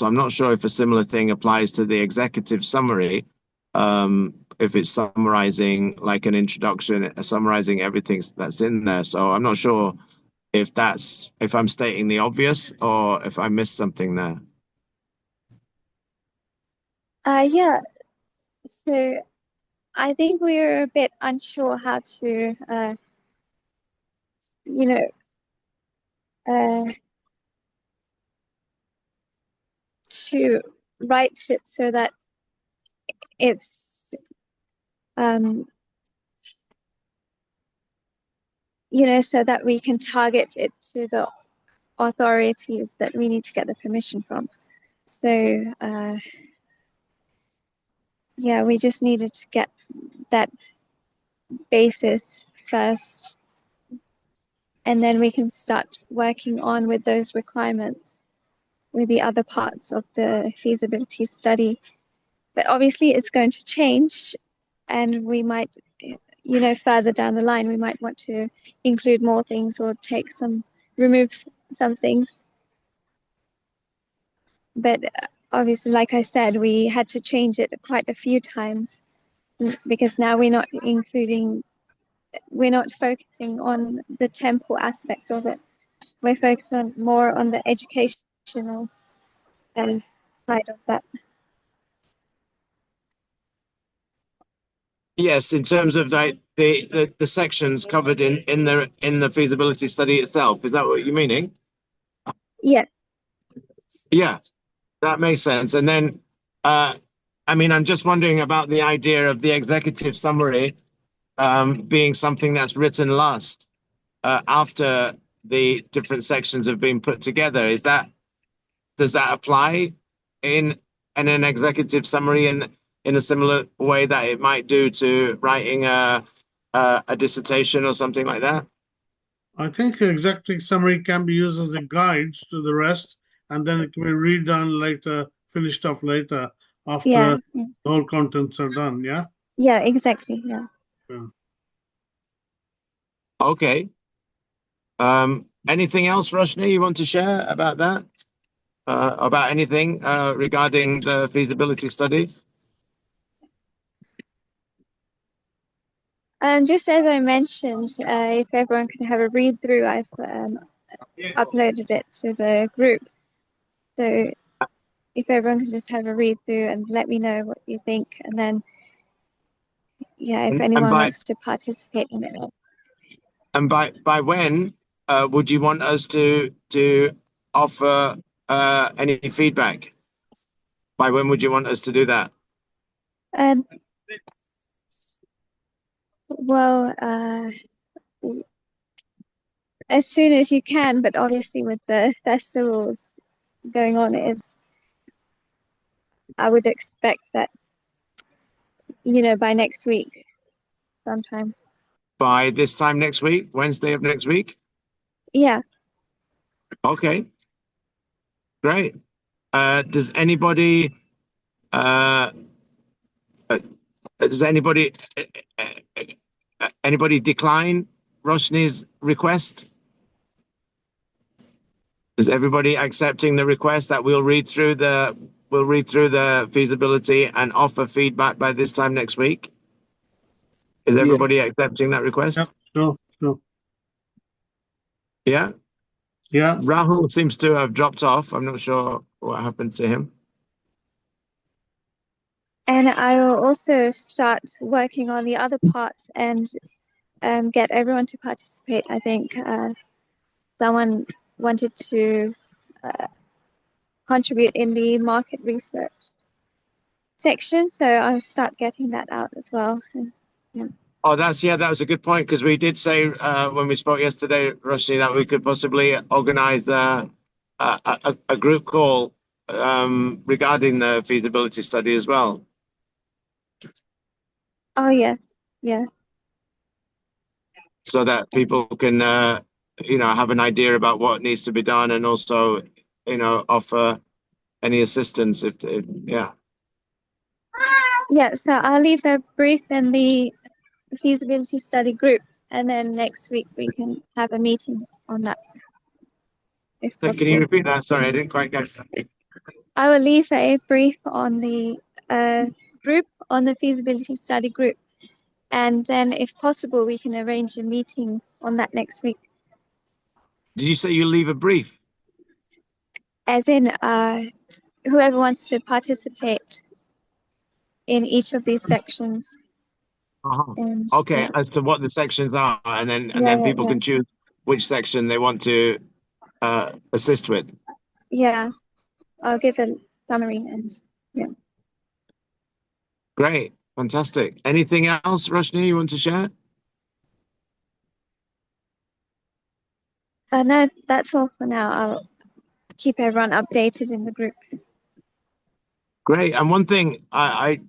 I'm not sure if a similar thing applies to the executive summary, if it's summarizing like an introduction, summarizing everything that's in there. So I'm not sure if I'm stating the obvious or if I missed something there. Yeah, so I think we're a bit unsure how to, you know, uh, to write it so that it's, um, so that we can target it to the authorities that we need to get the permission from. So, yeah, we just needed to get that basis first, and then we can start working on with those requirements with the other parts of the feasibility study. But obviously it's going to change, and we might, further down the line, we might want to include more things or remove some things. But obviously, like I said, we had to change it quite a few times because now we're not focusing on the temple aspect of it. We're focusing more on the educational side of that. Yes, in terms of like the sections covered in the feasibility study itself. Is that what you're meaning? Yes. Yeah, that makes sense. And then, uh, I mean, I'm just wondering about the idea of the executive summary being something that's written last after the different sections have been put together. Does that apply in an executive summary in a similar way that it might do to writing a dissertation or something like that? I think executive summary can be used as a guide to the rest, and then it can be redone later, finished off later Yeah. after the whole contents are done. Yeah. Yeah, exactly. Yeah. Yeah. Okay. Anything else, Roshni, you want to share about that? About anything regarding the feasibility study? Just as I mentioned, if everyone could have a read through, I've uploaded it to the group. So if everyone could just have a read through and let me know what you think, and then yeah, if And anyone wants to participate in it. by when would you want us to offer any feedback? By when would you want us to do that? Um, well, as soon as you can, but obviously with the festivals going on, I would expect that, by next week sometime. By this time next week, Wednesday of next week? Yeah. Okay, great. Does anybody uh, uh, does anybody decline Roshni's request? Is everybody accepting the request that we'll read through the feasibility and offer feedback by this time next week? Is Yeah. everybody accepting that Yeah. request? Sure. Sure. Yeah. Yeah. Rahul seems to have dropped off. I'm not sure what happened to him. And I will also start working on the other parts and get everyone to participate. I think someone wanted to uh, contribute in the market research section, so I'll start getting that out as well. And, yeah. Oh, that was a good point because we did say when we spoke yesterday, Roshni, that we could possibly organize a group call regarding the feasibility study as well, Oh yes, yeah, so that people can have an idea about what needs to be done and also offer any assistance if yeah. yeah. So I'll leave the brief in the feasibility study group, and then next week we can have a meeting on that if So can you possible. repeat that? Sorry, I didn't quite get that. I will leave a brief on the group on the feasibility study group, and then if possible we can arrange a meeting on that next week. Did you say you leave a brief? As in, whoever wants to participate in each of these sections, Uh-huh. and Okay, yeah, as to what the sections are, and yeah, then yeah, people yeah, can choose which section they want to assist with. yeah. I'll give a summary and yeah. Great, fantastic. Anything else, Roshni, you want to share? No, that's all for now. I'll keep everyone updated in the group. Great. And one thing I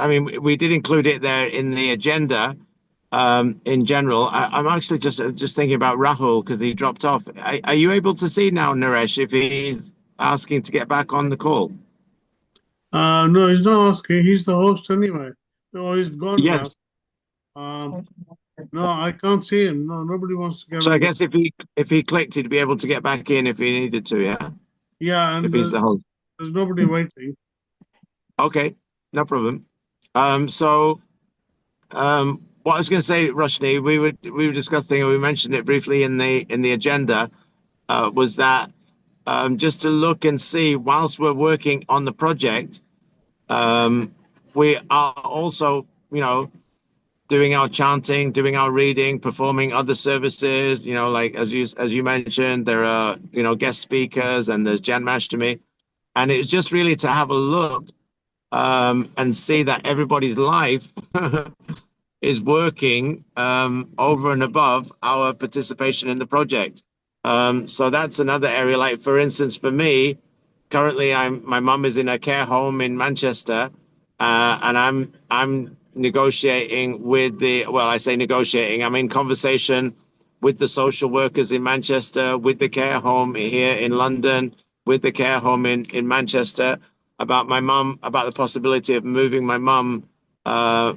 mean, we did include it there in the agenda in general. I'm actually just thinking about Rahul because he dropped off. Are you able to see now, Naresh, if he's asking to get back on the call? No, he's not asking. He's the host anyway. Oh, he's gone now. Yes. No, I can't see him. No, nobody wants to get So I on the. guess if he clicked, he'd be able to get back in if he needed to, yeah, Yeah, if and he's the host. there's nobody waiting. Okay, no problem. So what I was going to say, Roshni, we were discussing, and we mentioned it briefly in the agenda, was that just to look and see whilst we're working on the project, we are also, doing our chanting, doing our reading, performing other services. Like as you mentioned, there are guest speakers and there's Janmashtami, and it's just really to have a look and see that everybody's life is working over and above our participation in the project. So that's another area. Like for instance, for me, currently my mum is in a care home in Manchester, and I'm negotiating with I say negotiating, I'm in conversation with the social workers in Manchester, with the care home here in London, with the care home in Manchester about my mum, about the possibility of moving my mum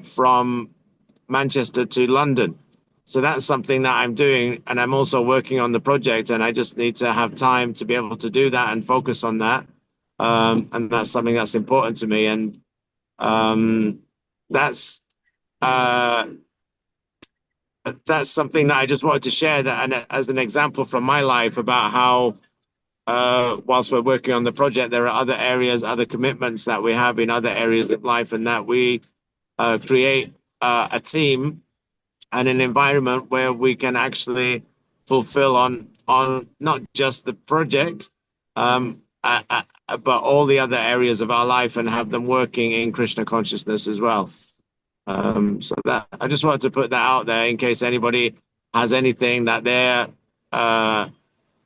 from Manchester to London. So that's something that I'm doing, and I'm also working on the project, and I just need to have time to be able to do that and focus on that. And that's something that's important to me, and that's uh, that's something that I just wanted to share that and as an example from my life about how whilst we're working on the project, there are other areas, other commitments that we have in other areas of life, and that we create a team and an environment where we can actually fulfill on not just the project, but all the other areas of our life and have them working in Krishna consciousness as well. So that I just wanted to put that out there in case anybody has anything that they're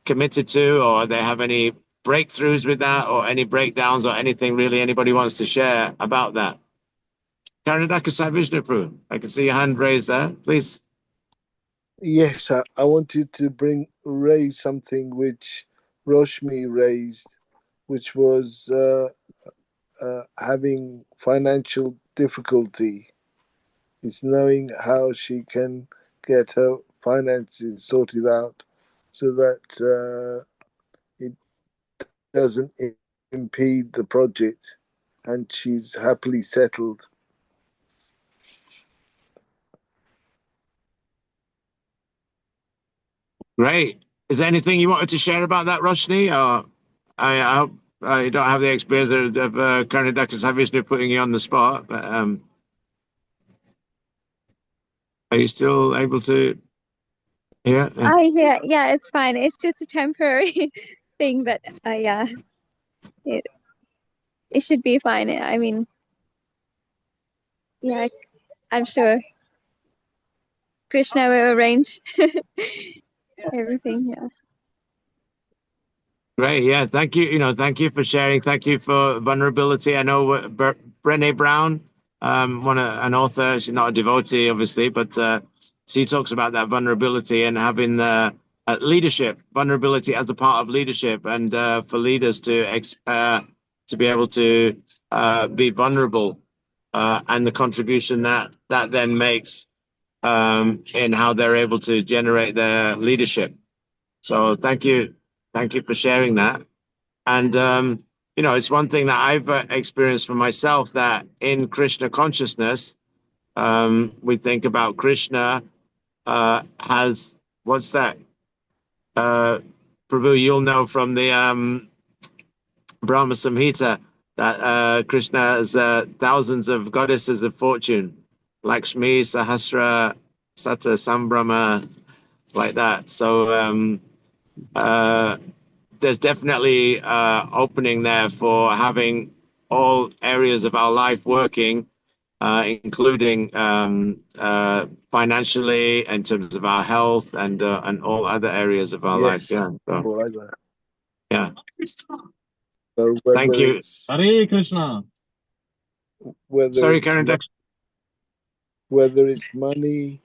committed to, or they have any breakthroughs with that, or any breakdowns, or anything really anybody wants to share about that. Karanadaka Sai Vishnupur, I can see your hand raised there, please. Yes, I wanted to raise something which Roshmi raised, which was having financial difficulty. It's knowing how she can get her finances sorted out so that it doesn't impede the project, and she's happily settled. Great. Is there anything you wanted to share about that, Roshni? Or I hope you don't have the experience of Karanadaka Sai Vishnu putting you on the spot, but are you still able to hear? Yeah, it's fine. It's just a temporary thing, but yeah, it it should be fine. I mean, yeah, I'm sure Krishna will arrange everything. Yeah. Great. Yeah. Thank you. Thank you for sharing. Thank you for vulnerability. I know Brené Brown, an author. She's not a devotee, obviously, but she talks about that vulnerability and having the leadership, vulnerability as a part of leadership, and for leaders to be able to be vulnerable, and the contribution that then makes in how they're able to generate their leadership. So thank you for sharing that. And it's one thing that I've experienced for myself, that in Krishna consciousness, we think about Krishna has what's that? Prabhu, you'll know from the Brahma Samhita that Krishna has thousands of goddesses of fortune, Lakshmi, Sahasra, Sata, Sambrahma, like that. So there's definitely opening there for having all areas of our life working, including financially, in terms of our health, and all other areas of our life. Yes, Yeah. So, all like that. yeah. So Thank you. Hare Krishna. whether Sorry, it's Karen. whether it's money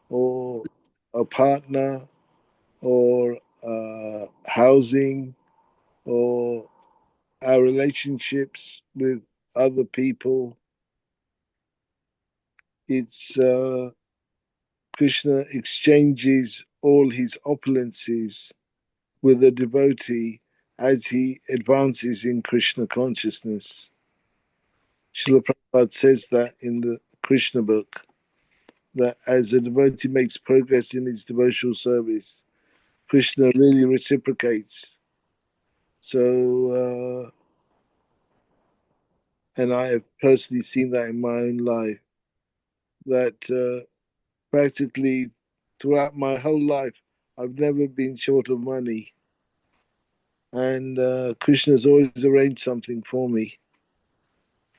or a partner or housing or our relationships with other people, it's Krishna exchanges all his opulences with a devotee as he advances in Krishna consciousness. Srila Prabhupada says that in the Krishna book, that as a devotee makes progress in his devotional service, Krishna really reciprocates. So, and I have personally seen that in my own life. that practically throughout my whole life, I've never been short of money, and Krishna's always arranged something for me.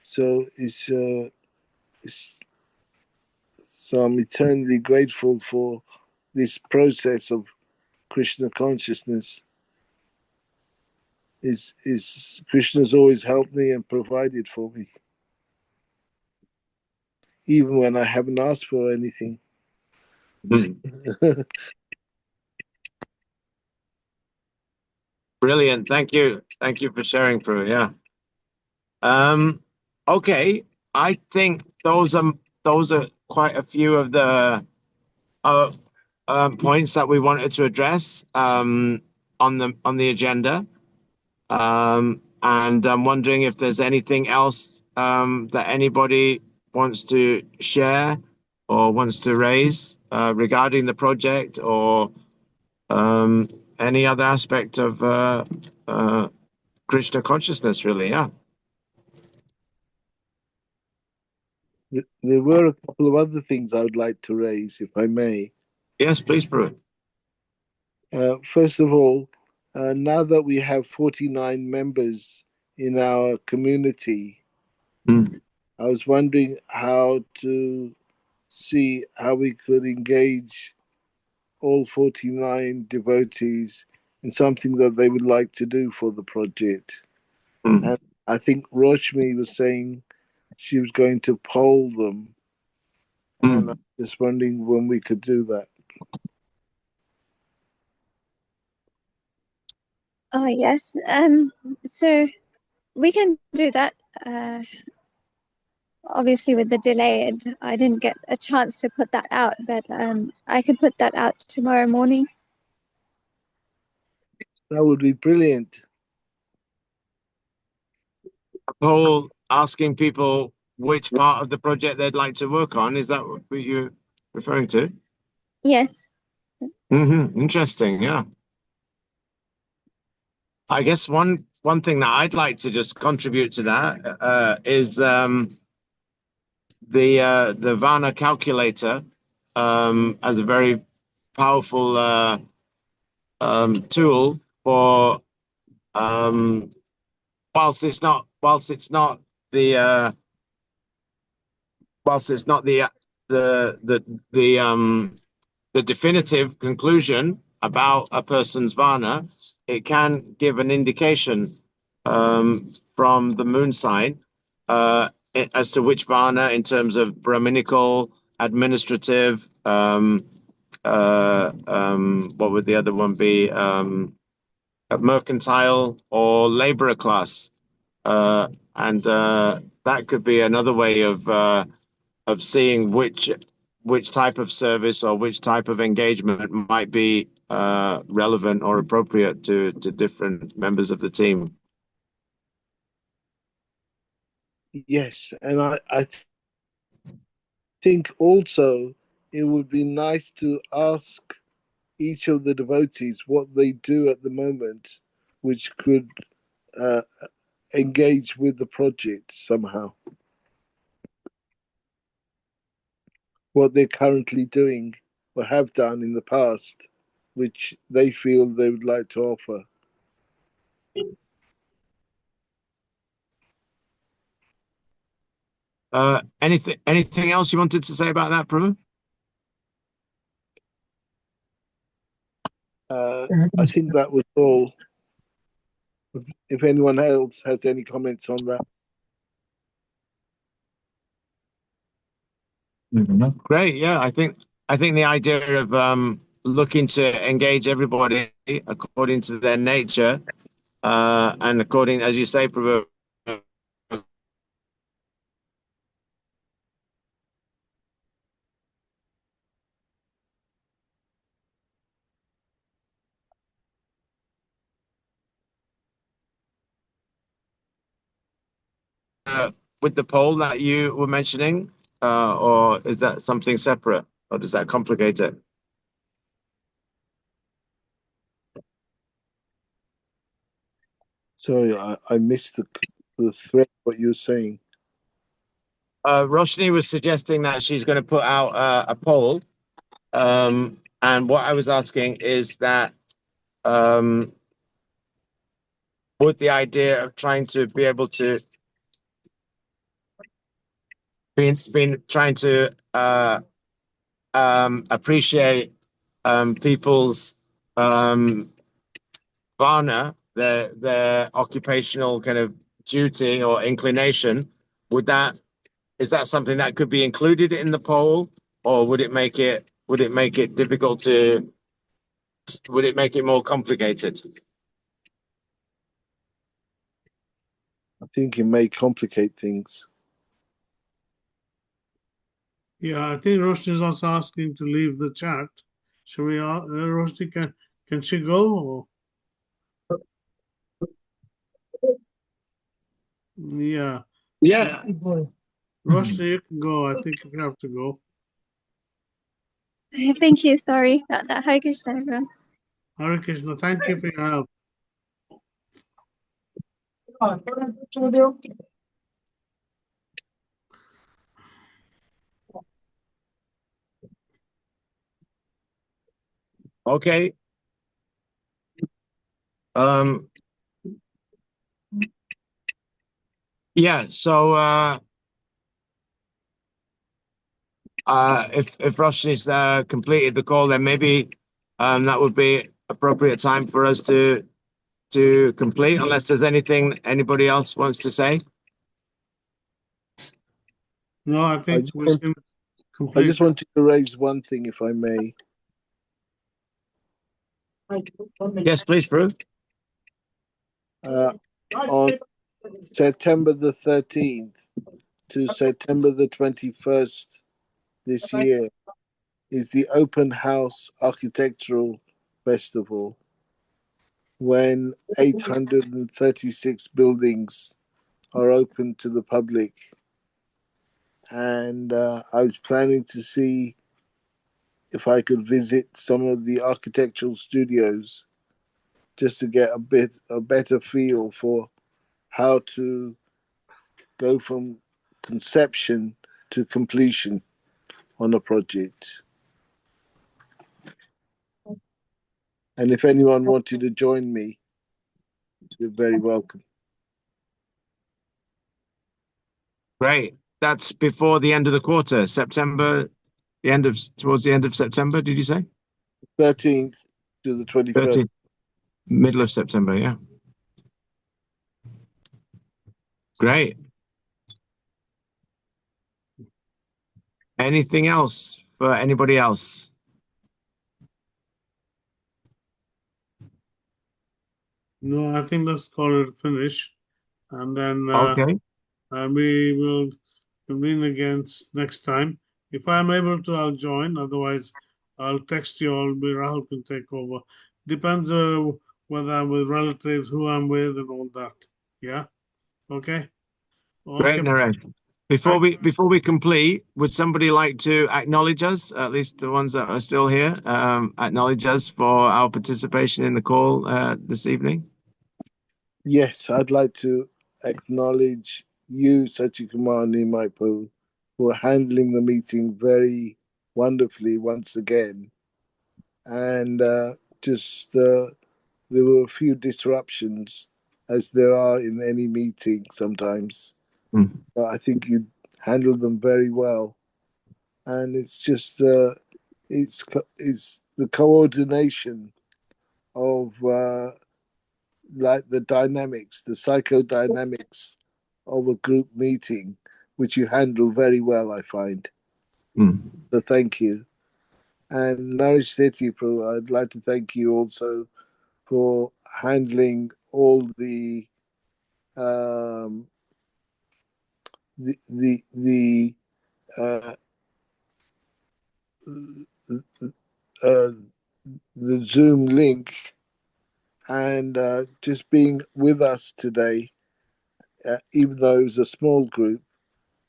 So it's so I'm eternally grateful for this process of Krishna consciousness. Is Krishna's always helped me and provided for me, even when I haven't asked for anything. Brilliant. Thank you. Thank you for sharing, Prue. Yeah. Um, okay. I think those are quite a few of the uh, points that we wanted to address on the agenda. And I'm wondering if there's anything else that anybody wants to share or wants to raise regarding the project or um, any other aspect of uh, Krishna consciousness, really. Yeah. There were a couple of other things I would like to raise, if I may. Yes, please, Brew. First of all, now that we have 49 members in our community, Mm, I was wondering how to see how we could engage all 49 devotees in something that they would like to do for the project. mm. And I think Roshmi was saying she was going to poll them, and I'm Mm. just wondering when we could do that. Oh, yes. So we can do that. Obviously, with the delay, I didn't get a chance to put that out, but I could put that out tomorrow morning. That would be brilliant. A poll asking people which part of the project they'd like to work on. Is that what you're referring to? Yes. Interesting. Yeah. I guess one thing that I'd like to just contribute to that is the Varna calculator as a very powerful tool for um, whilst it's not the whilst it's not the definitive conclusion about a person's Varna, it can give an indication from the moon sign as to which Varna, in terms of Brahminical, administrative, what would the other one be? Mercantile or laborer class. And that could be another way of seeing which type of service or which type of engagement might be relevant or appropriate to different members of the team. Yes, and I think also it would be nice to ask each of the devotees what they do at the moment, which could uh, engage with the project somehow. What they're currently doing or have done in the past, which they feel they would like to offer. Anything else you wanted to say about that, Prabhu? I think that was all. If anyone else has any comments on that. Great. Yeah, I think the idea of looking to engage everybody according to their nature and according, as you say, Prabhu, with the poll that you were mentioning, or is that something separate, or does that complicate it? Sorry, I missed the thread of what you were saying. Roshni was suggesting that she's going to put out a poll. And what I was asking is that would the idea of trying to be able to been trying to appreciate people's vana, their occupational kind of duty or inclination, is that something that could be included in the poll, or would it make it difficult to would it make it more complicated? I think it may complicate things. Yeah, I think Roshni is also asking to leave the chat. Shall we, Roshni, can she go? Or? Yeah. Yeah. Roshni, you can go. I think if you have to go. Thank you. Sorry about that. Hare Krishna, everyone. Hare Krishna, thank you for your help. Okay. Um, yeah, so if Roshni's completed the call, then maybe that would be appropriate time for us to complete, unless there's anything anybody else wants to say. No, I I think just, we want, can I complete. just wanted to raise one thing, if I may. Yes, please, Bruce. On September the 13th to September the 21st this year is the Open House Architectural Festival, when 836 buildings are open to the public. And I was planning to see if I could visit some of the architectural studios just to get a better feel for how to go from conception to completion on a project. And if anyone wanted to join me, you're very welcome. Great. That's before the end of the quarter, September, towards the end of September, did you say? 13th to the 21st. 13th, middle of September, yeah. Great. Anything else for anybody else? No, I think let's call it finish. And then Okay. we will convene again next time. If I'm able to, I'll join. Otherwise, I'll text you all. Rahul can take over. Depends whether I'm with relatives, who I'm with, and all that. Yeah. Okay. Great, Okay. Naresh. Before we complete, would somebody like to acknowledge us, at least the ones that are still here, acknowledge us for our participation in the call this evening? Yes, I'd like to acknowledge you, Sachikumar Nimaipu, for handling the meeting very wonderfully once again. And there were a few disruptions, as there are in any meeting sometimes. But I think you handled them very well. And it's just it's the coordination of like the dynamics, the psychodynamics of a group meeting, which you handle very well, I find. So thank you. And Naresh Sethi, I'd like to thank you also for handling all um, the uh, uh, the Zoom link and just being with us today, even though it was a small group.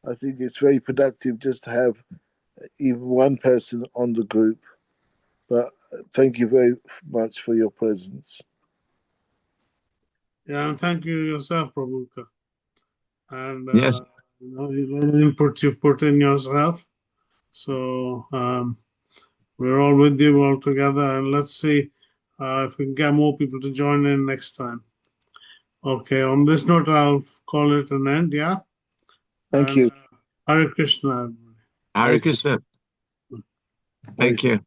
I think it's very productive just to have even one person on the group. But thank you very much for your presence. Yeah, and thank you yourself, Prabhuka. And Yes. A lot of input you've put in yourself. So we're all with you all together, and let's see if we can get more people to join in next time. Okay, on this note, I'll call it an end. Yeah. Thank you. Hare Krishna. Hare Krishna. Hare Thank you.